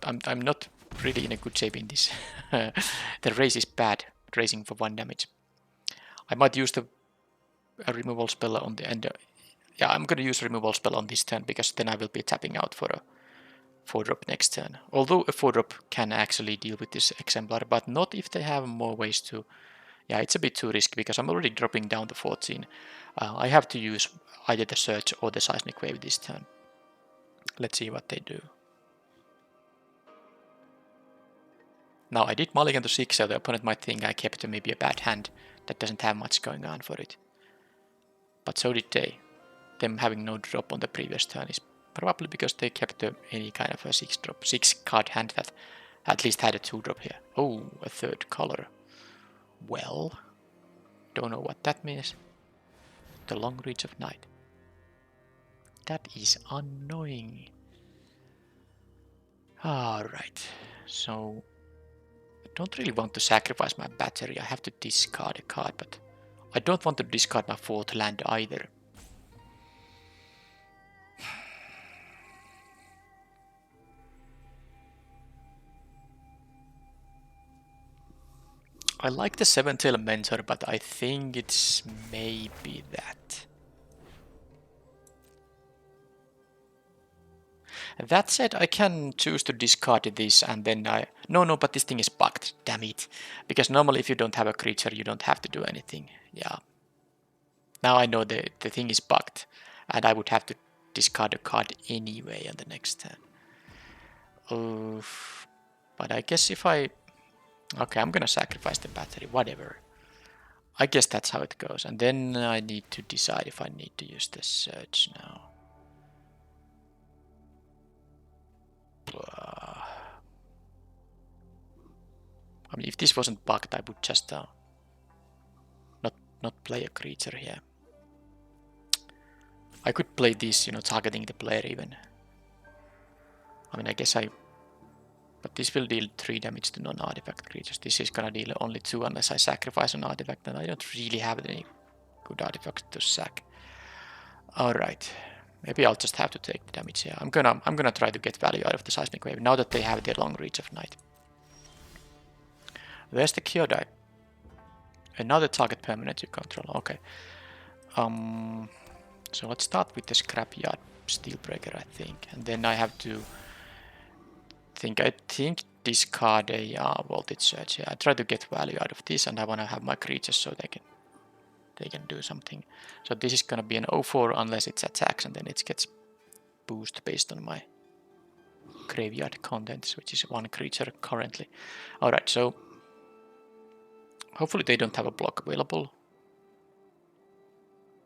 I'm not really in a good shape in this. The race is bad, racing for 1 damage. I might use a removal spell on the end. Yeah, I'm gonna use a removal spell on this turn because then I will be tapping out for a 4-drop next turn. Although a 4-drop can actually deal with this exemplar, but not if they have more ways to. Yeah, it's a bit too risky because I'm already dropping down to 14. I have to use either the Surge or the Seismic Wave this turn. Let's see what they do. Now I did mulligan to 6, so the opponent might think I kept maybe a bad hand that doesn't have much going on for it. But so did they. Them having no drop on the previous turn is probably because they kept any kind of a 6 card hand that at least had a 2-drop here. Oh, a 3rd color. Well, don't know what that means. The long reach of night. That is annoying. Alright, so I don't really want to sacrifice my battery. I have to discard a card, but I don't want to discard my 4th land either. I like the 7-tail mentor, but I think it's maybe that. That said, I can choose to discard this and then I... No, but this thing is bugged, damn it. Because normally if you don't have a creature, you don't have to do anything. Yeah. Now I know the thing is bugged and I would have to discard a card anyway on the next turn. Oof. But I guess if I... Okay, I'm gonna sacrifice the battery, whatever. I guess that's how it goes. And then I need to decide if I need to use the search now. I mean, if this wasn't bugged, I would just not play a creature here. I could play this, targeting the player even. I mean, I guess but this will deal 3 damage to non-artifact creatures. This is gonna deal only 2 unless I sacrifice an artifact, and I don't really have any good artifacts to sack. Alright. Maybe I'll just have to take the damage here. I'm gonna try to get value out of the Seismic Wave now that they have their long reach of night. There's the Kyodai. Another target permanent you control. Okay. So let's start with the Scrapyard Steelbreaker, I think. And then I have to I think discard a Voltage Search. Yeah, I try to get value out of this, and I want to have my creatures so they can do something. So this is gonna be an 0/4 unless it's attacks, and then it gets boost based on my graveyard contents, which is 1 creature currently. Alright, so hopefully they don't have a block available.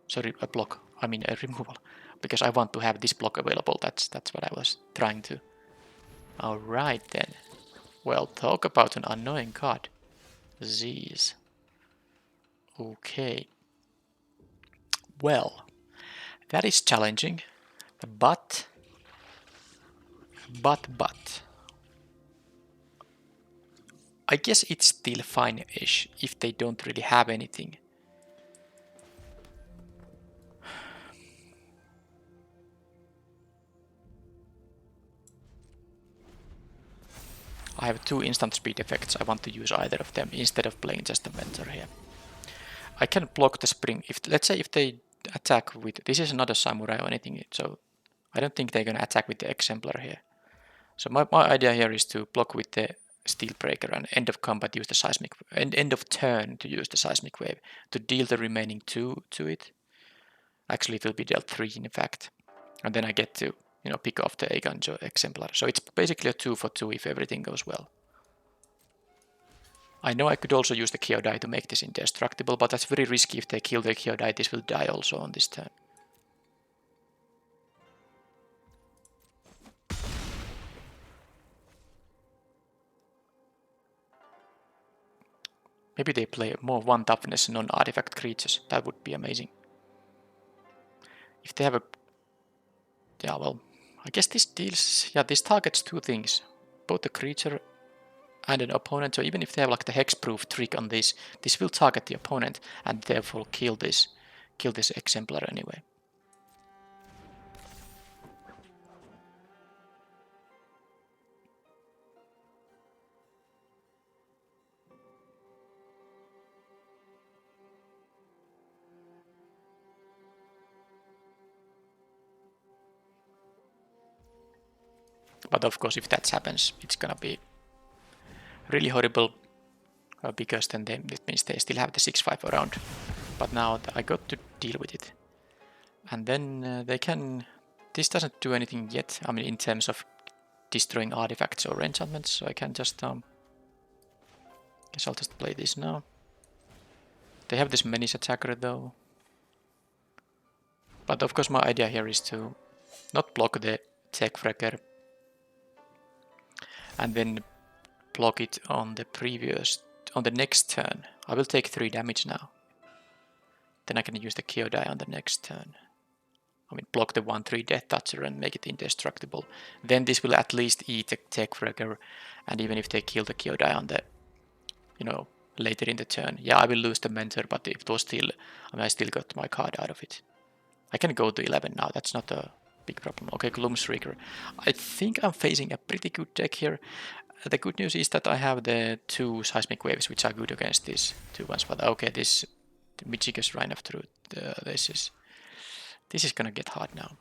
Sorry, a block. I mean a removal, because I want to have this block available. That's what I was trying to. Alright then. Well, talk about an annoying card. Z's. Okay. Well, that is challenging, but I guess it's still fine-ish if they don't really have anything. I have 2 instant speed effects. I want to use either of them instead of playing just a mentor here. I can block the spring. Let's say if they attack with... This is not a samurai or anything, so I don't think they're going to attack with the exemplar here. So my idea here is to block with the Steelbreaker and end of combat use the seismic... End of turn to use the Seismic Wave to deal the remaining 2 to it. Actually, it will be dealt 3 in fact. And then I get to... pick off the Eiganjo exemplar. So it's basically a 2 for 2 if everything goes well. I know I could also use the Kyodai to make this indestructible, but that's very risky. If they kill the Kyodai, this will die also on this turn. Maybe they play more 1 toughness non-artifact creatures. That would be amazing. If they have a... Yeah, well... I guess this deals... Yeah, this targets 2 things. Both the creature and an opponent. So even if they have like the hexproof trick on this, this will target the opponent and therefore kill this exemplar anyway. But of course, if that happens, it's gonna be really horrible, because then it means they still have the 6/5 around. But now I got to deal with it. And then they can... This doesn't do anything yet, I mean in terms of destroying artifacts or enchantments, so I can just... guess I'll just play this now. They have this Menace attacker though. But of course my idea here is to not block the Tech Wrecker and then block it on the next turn. I will take 3 damage now. Then I can use the Kyodai on the next turn. I mean, block the 1/3 Death Toucher and make it indestructible. Then this will at least eat the Tech Wrecker, and even if they kill the Kyodai on the, later in the turn, yeah, I will lose the mentor, but it was still, I still got my card out of it. I can go to 11 now, that's not a big problem. Okay, Gloomshrieker. I think I'm facing a pretty good deck here. The good news is that I have the 2 Seismic Waves, which are good against these 2 ones, but okay, the Mythicus Rhine of Truth, this is gonna get hard now.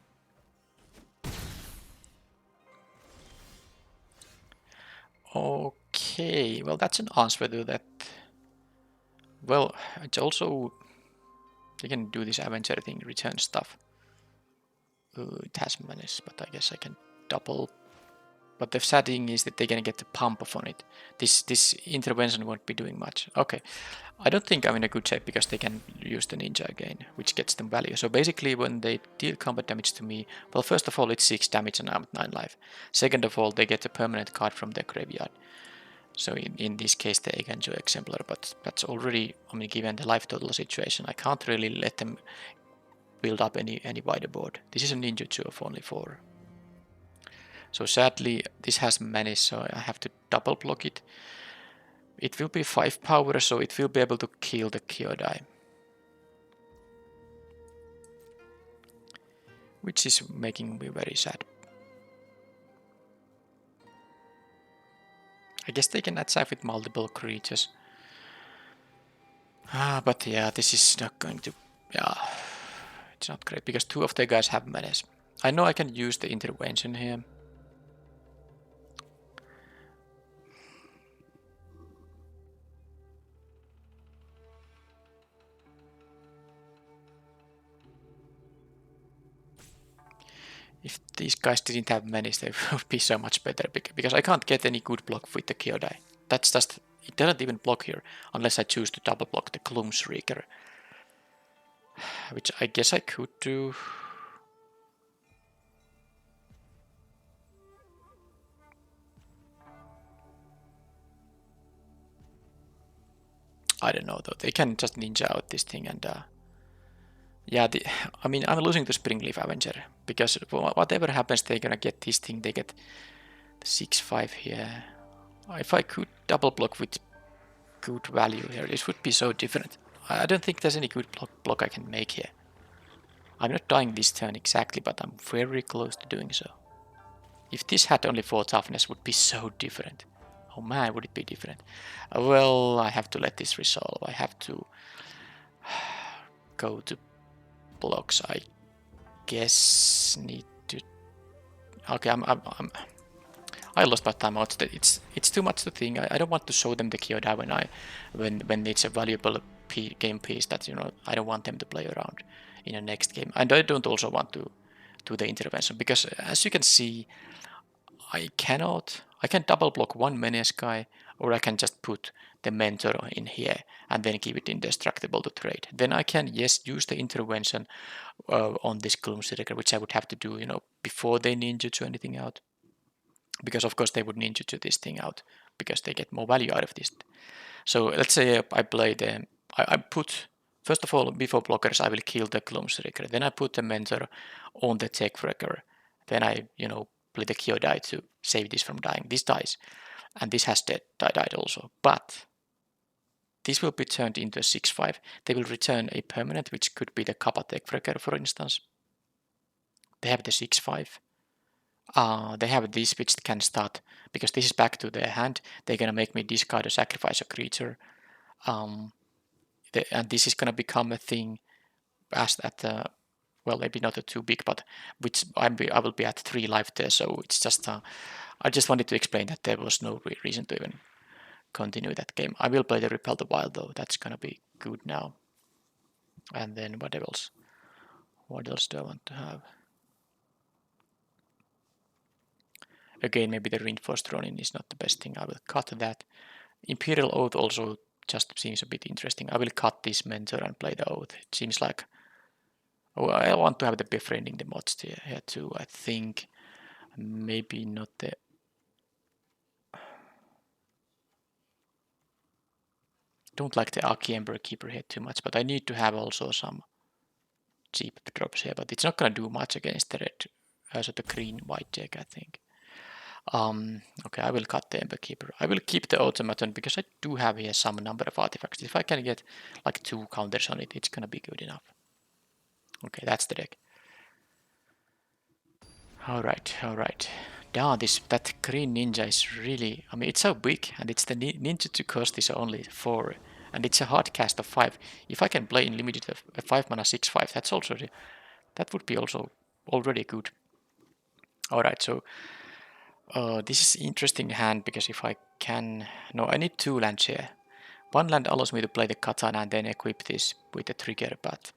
Okay, well that's an answer to that. Well, it's also... You can do this Avenger thing, return stuff. It has menace, but I guess I can double But the sad thing is that they're gonna get the pump off on it. This intervention won't be doing much. Okay, I don't think I'm in a good shape because they can use the ninja again, which gets them value. So basically when they deal combat damage to me, well, first of all it's 6 damage and I'm at 9 life. Second of all, they get a permanent card from their graveyard. So in this case the Eiganjo Exemplar, but that's already, I mean, given the life total situation, I can't really let them build up any wider board. This is a ninjutsu of only 4. So sadly this has many, so I have to double block it. It will be 5 power, so it will be able to kill the Kyodai. Which is making me very sad. I guess they can attack with multiple creatures. But yeah, this is not going to... Yeah, it's not great, because 2 of the guys have menace. I know I can use the intervention here. If these guys didn't have menace, they would be so much better, because I can't get any good block with the Kyodai. That's just... It doesn't even block here, unless I choose to double block the Gloomsreaker. Which I guess I could do. I don't know though, they can just ninja out this thing and yeah, I mean, I'm losing to Springleaf Avenger, because whatever happens, they're gonna get this thing, they get the 6-5 here. If I could double block with good value here, this would be so different. I don't think there's any good block I can make here. I'm not dying this turn exactly, but I'm very close to doing so. If this had only 4 toughness, it would be so different. Oh man, would it be different. Well, I have to let this resolve. I have to go to blocks. I guess need to... Okay, I lost my timeout. It's too much to think. I don't want to show them the Kyodai when it's a valuable game piece that, you know, I don't want them to play around in the next game. And I don't also want to do the intervention, because as you can see, I can double block one menace guy, or I can just put the mentor in here and then keep it indestructible to trade. Then I can, yes, use the intervention on this Gloomsreaker, which I would have to do, you know, before they ninjutsu anything out. Because of course they would ninjutsu this thing out, because they get more value out of this. So let's say I play the... I put... First of all, before blockers, I will kill the Gloomsreaker. Then I put the mentor on the Techwrecker. Then I, you know, play the Kyodai to save this from dying. This dies. And this has died also. But this will be turned into a 6-5. They will return a permanent, which could be the Kappa Techwrecker, for instance. They have the 6-5. They have this, which can start, because this is back to their hand. They're gonna make me discard or sacrifice a creature. And this is gonna become a thing as at well, maybe not too big, but which I will be at 3 life there. So it's just I just wanted to explain that there was no reason to even continue that game. I will play the Repel the Wild though. That's gonna be good now. And then what else? What else do I want to have? Again, maybe the Reinforced Ronin is not the best thing. I will cut that. Imperial Oath also just seems a bit interesting. I will cut this mentor and play the Oath. It seems like... Oh, I want to have the befriending the mods here too, I think. Maybe not the... Don't like the Aki Emperor Keeper here too much, but I need to have also some cheap drops here. But it's not gonna do much against the red, also the green-white deck, I think. Okay, I will cut the Emperor Keeper. I will keep the Automaton, because I do have here some number of artifacts. If I can get like 2 counters on it, it's gonna be good enough. Okay, that's the deck. Alright. Damn, that green ninja is really... I mean, it's so big, and it's the ninjutsu cost is only 4, and it's a hard cast of 5. If I can play in limited a 5 mana 6-5, that's also... That would be also already good. Alright, so... this is interesting hand, because if I can... No, I need 2 lands here. 1 land allows me to play the katana and then equip this with the trigger, but...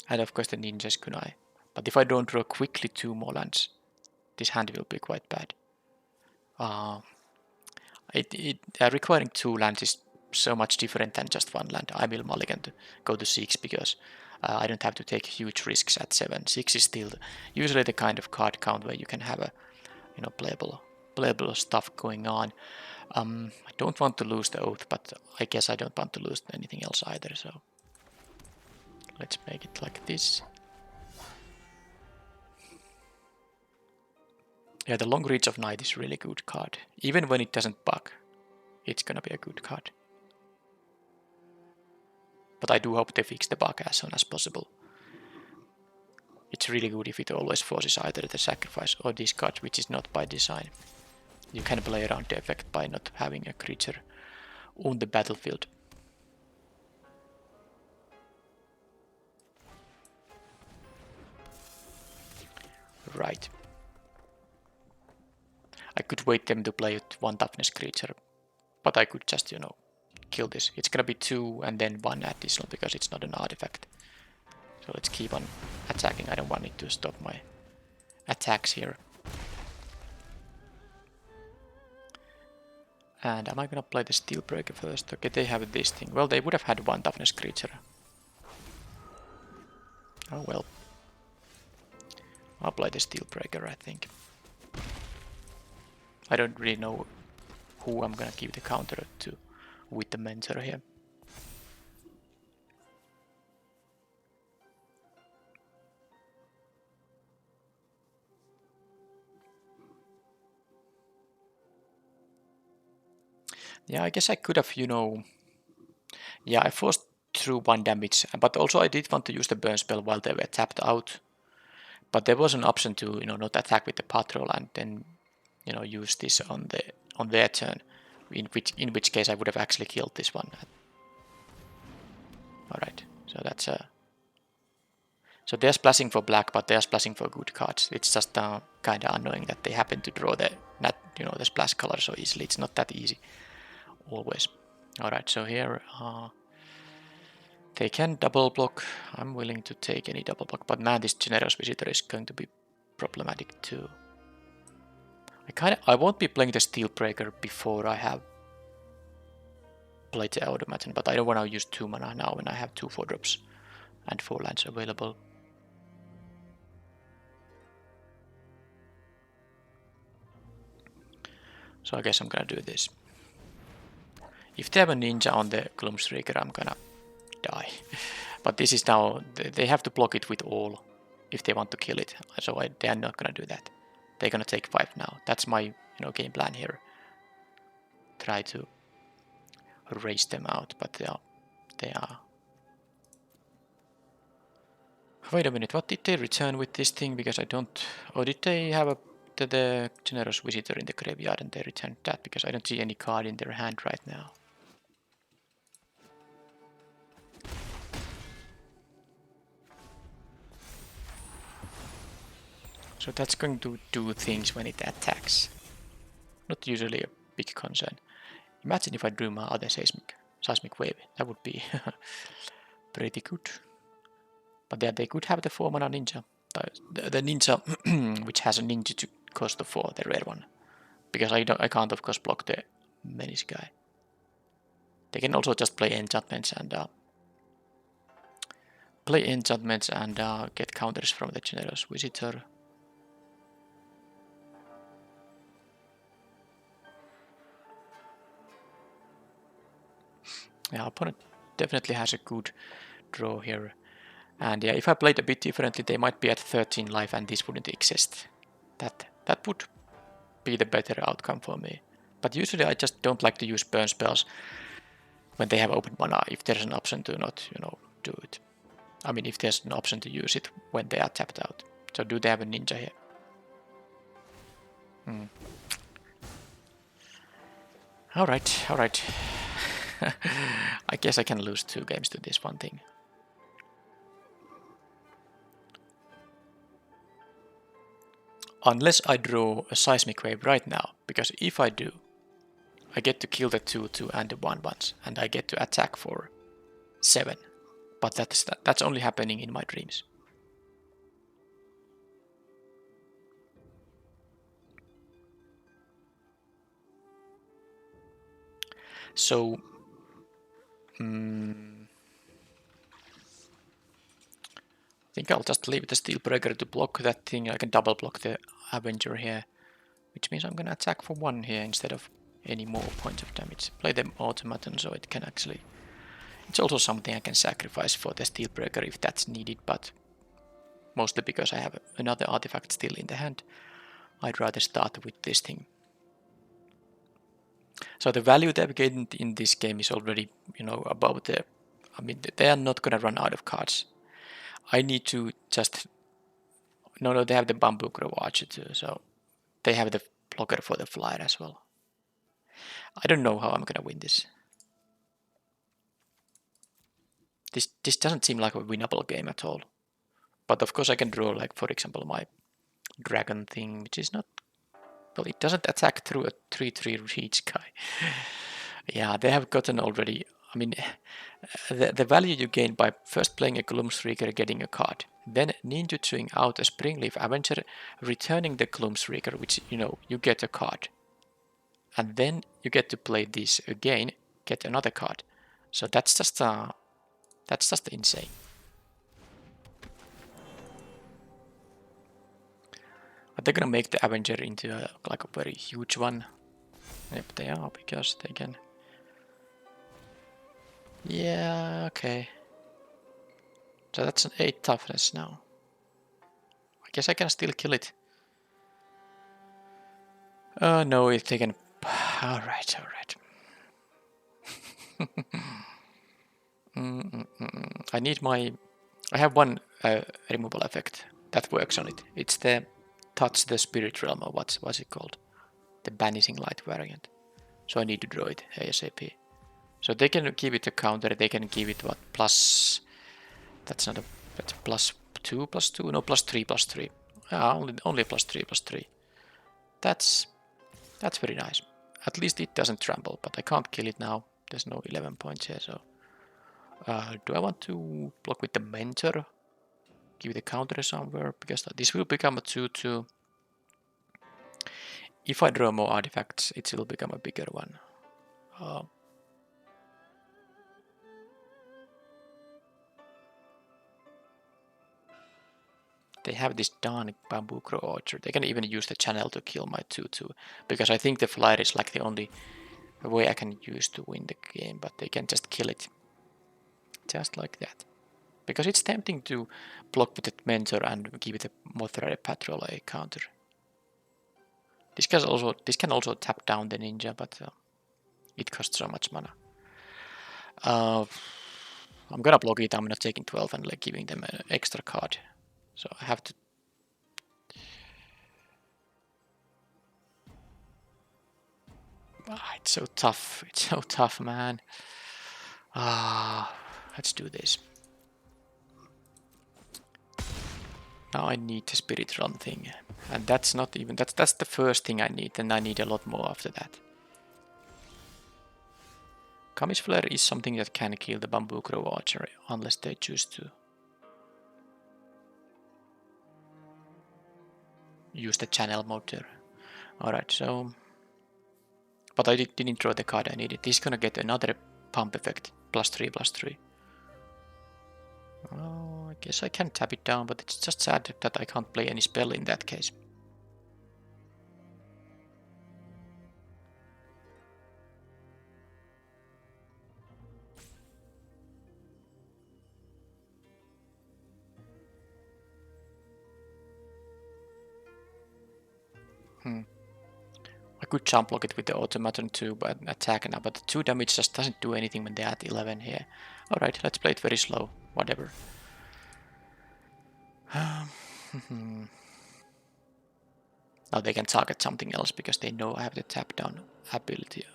And of course the ninja's kunai. But if I don't draw quickly 2 more lands, this hand will be quite bad. Requiring 2 lands is so much different than just 1 land. I will mulligan to go to 6 because I don't have to take huge risks at 7. 6 is still usually the kind of card count where you can have a playable stuff going on. I don't want to lose the oath, but I guess I don't want to lose anything else either. So let's make it like this. Yeah, the Long Reach of Night is really good card. Even when it doesn't bug, it's gonna be a good card. But I do hope they fix the bug as soon as possible. It's really good if it always forces either the sacrifice or discard, which is not by design. You can play around the effect by not having a creature on the battlefield. Right. I could wait them to play with 1 toughness creature, but I could just, kill this. It's gonna be 2 and then 1 additional because it's not an artifact. So let's keep on attacking. I don't want it to stop my attacks here. And am I gonna play the Steelbreaker first? Okay, they have this thing. Well, they would have had 1 toughness creature. Oh well. I'll play the Steelbreaker, I think. I don't really know who I'm gonna give the counter to with the mentor here. Yeah, I guess I could have, yeah, I forced through 1 damage, but also I did want to use the burn spell while they were tapped out. But there was an option to, not attack with the patrol and then, use this on their turn, in which case I would have actually killed this one. All right, so that's so they're splashing for black, but they're splashing for good cards. It's just kind of annoying that they happen to draw the splash color so easily. It's not that easy always. All right, so here they can double block. I'm willing to take any double block, but man, this Generous Visitor is going to be problematic too. I won't be playing the Steelbreaker before I have played the Automaton, but I don't want to use 2 mana now when I have 2 4-drops and 4 lands available. So I guess I'm gonna do this. If they have a ninja on the Gloomstreaker, I'm gonna die. But this is now, they have to block it with all if they want to kill it. So they are not gonna do that. They're gonna take 5 now. That's my game plan here. Try to raise them out, but they are. Wait a minute, what did they return with this thing? Because I don't. Or did they have the Generous Visitor in the graveyard and they returned that? Because I don't see any card in their hand right now. So that's going to do things when it attacks. Not usually a big concern. Imagine if I drew my other seismic wave. That would be pretty good. But yeah, they could have the 4 mana ninja. The ninja, which has a ninja to cost of 4, the rare one. Because I can't of course block the menace guy. They can also just play enchantments and get counters from the Generous Visitor. Yeah, opponent definitely has a good draw here. And yeah, if I played a bit differently, they might be at 13 life and this wouldn't exist. That would be the better outcome for me. But usually I just don't like to use burn spells when they have open mana, if there's an option to not, do it. I mean, if there's an option to use it when they are tapped out. So do they have a ninja here? Alright. I guess I can lose 2 games to this one thing. Unless I draw a seismic wave right now, because if I do, I get to kill the 2/2 and the 1/1s, and I get to attack for 7. But that's only happening in my dreams. So I think I'll just leave the steel breaker to block that thing. I can double block the Avenger here, which means I'm gonna attack for 1 here instead of any more points of damage. Play the automaton so it can actually... It's also something I can sacrifice for the steel breaker if that's needed, but mostly because I have another artifact still in the hand, I'd rather start with this thing. So the value they've gained in this game is already, you know, above the... I mean, they are not gonna run out of cards. I need to just... No, they have the bamboo crow archer too, so they have the blocker for the flyer as well. I don't know how I'm gonna win this. This doesn't seem like a winnable game at all. But of course I can draw, like, for example, my dragon thing, which is not... Well, it doesn't attack through a 3/3 reach guy. Yeah, they have gotten already... I mean, the value you gain by first playing a Gloomstreaker, getting a card, then ninjutsuing out a Springleaf Avenger, returning the Gloomstreaker, which, you know, you get a card. And then you get to play this again, get another card. So that's just insane. But they're gonna make the Avenger into like a very huge one. Yep, they are, because they can... Yeah, okay. So that's an 8 toughness now. I guess I can still kill it. No, if they can... Alright. I need my... I have one removal effect that works on it. It's the Touch the Spirit Realm, or what's it called? The Banishing Light variant. So I need to draw it ASAP. So they can give it a counter, they can give it what, plus... That's not a... That's +2 +2? No, +3 +3. Only +3 +3. That's very nice. At least it doesn't trample, but I can't kill it now. There's no 11 points here, so... do I want to block with the Mentor? Give it a counter somewhere, because this will become a 2/2. If I draw more artifacts, it will become a bigger one. They have this darn bamboo crow archer. They can even use the channel to kill my 2/2, because I think the flyer is like the only way I can use to win the game, but they can just kill it. Just like that. Because it's tempting to block with the Mentor and give it a Mothra Patrol a counter. This can also tap down the ninja, but it costs so much mana. I'm gonna block it. I'm not taking 12 and like giving them an extra card. So I have to... it's so tough. It's so tough, man. Let's do this. Now I need the Spirit Run thing. And that's not even... That's the first thing I need. Then I need a lot more after that. Kami's Flare is something that can kill the Bamboo Crow Archer, unless they choose to use the channel mode there. Alright, so... But I didn't draw the card I needed. This is gonna get another pump effect. +3 +3. Oh, I guess I can tap it down, but it's just sad that I can't play any spell in that case. I could jump block it with the automaton too, but attack now, but the 2 damage just doesn't do anything when they're at 11 here. Alright, let's play it very slow, whatever. Now they can target something else because they know I have the tap down ability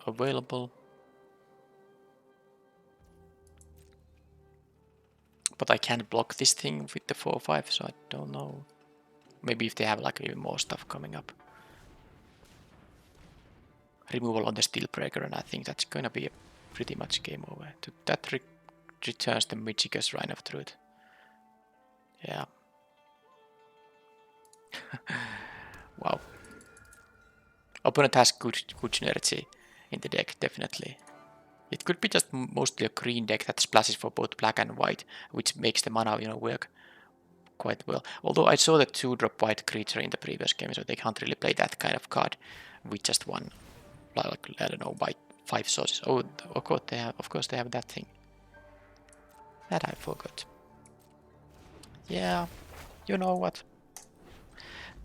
available. But I can't block this thing with the 4/5, so I don't know. Maybe if they have like even more stuff coming up. Removal on the Steel Breaker, and I think that's gonna be a pretty much game over. That returns the Magicka's Rhine of Truth. Yeah. Wow. Opponent has good synergy. in the deck, definitely. It could be just mostly a green deck that splashes for both black and white, which makes the mana, work quite well. Although I saw the 2-drop white creature in the previous game, so they can't really play that kind of card with just one, like, I don't know, by 5 sources. Oh, of course they have that thing. That I forgot. Yeah, you know what?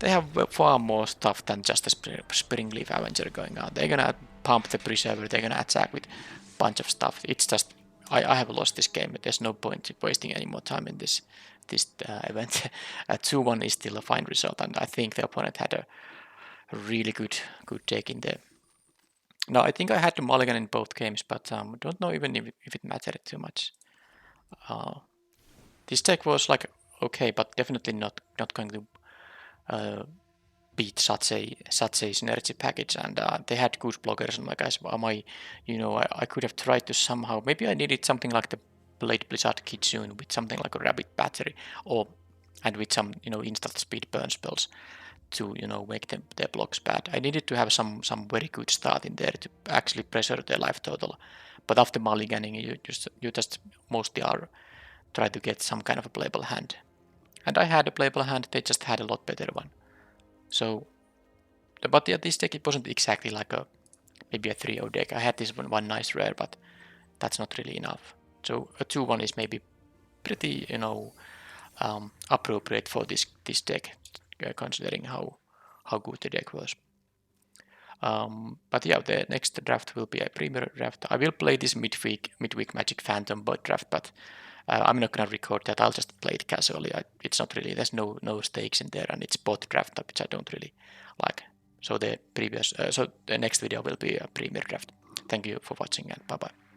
They have far more stuff than just a Springleaf Avenger going on. They're gonna pump the Preserver, they're gonna attack with a bunch of stuff. It's just, I have lost this game. There's no point wasting any more time in this event. 2-1 is still a fine result, and I think the opponent had a really good deck in there. No, I think I had the mulligan in both games, but don't know even if it mattered too much. This deck was like okay, but definitely not going to beat such a synergy package, and they had good blockers. And my guys, I could have tried to somehow. Maybe I needed something like the Blade Blizzard Kitsune with something like a Rabbit Battery, and with some instant speed burn spells to make their blocks bad. I needed to have some very good start in there to actually pressure their life total. But after mulliganing, you just mostly are try to get some kind of a playable hand. And I had a playable hand. They just had a lot better one. So, but yeah, this deck, it wasn't exactly like maybe a 3-0 deck. I had this one nice rare, but that's not really enough. So a 2-1 is maybe pretty appropriate for this deck, considering how good the deck was. But yeah, the next draft will be a Premier draft. I will play this midweek Magic Phantom bot draft, but I'm not gonna record that. I'll just play it casually. It's not really, there's no stakes in there, and it's bot draft, which I don't really like. So the next video will be a Premier draft. Thank you for watching, and bye bye.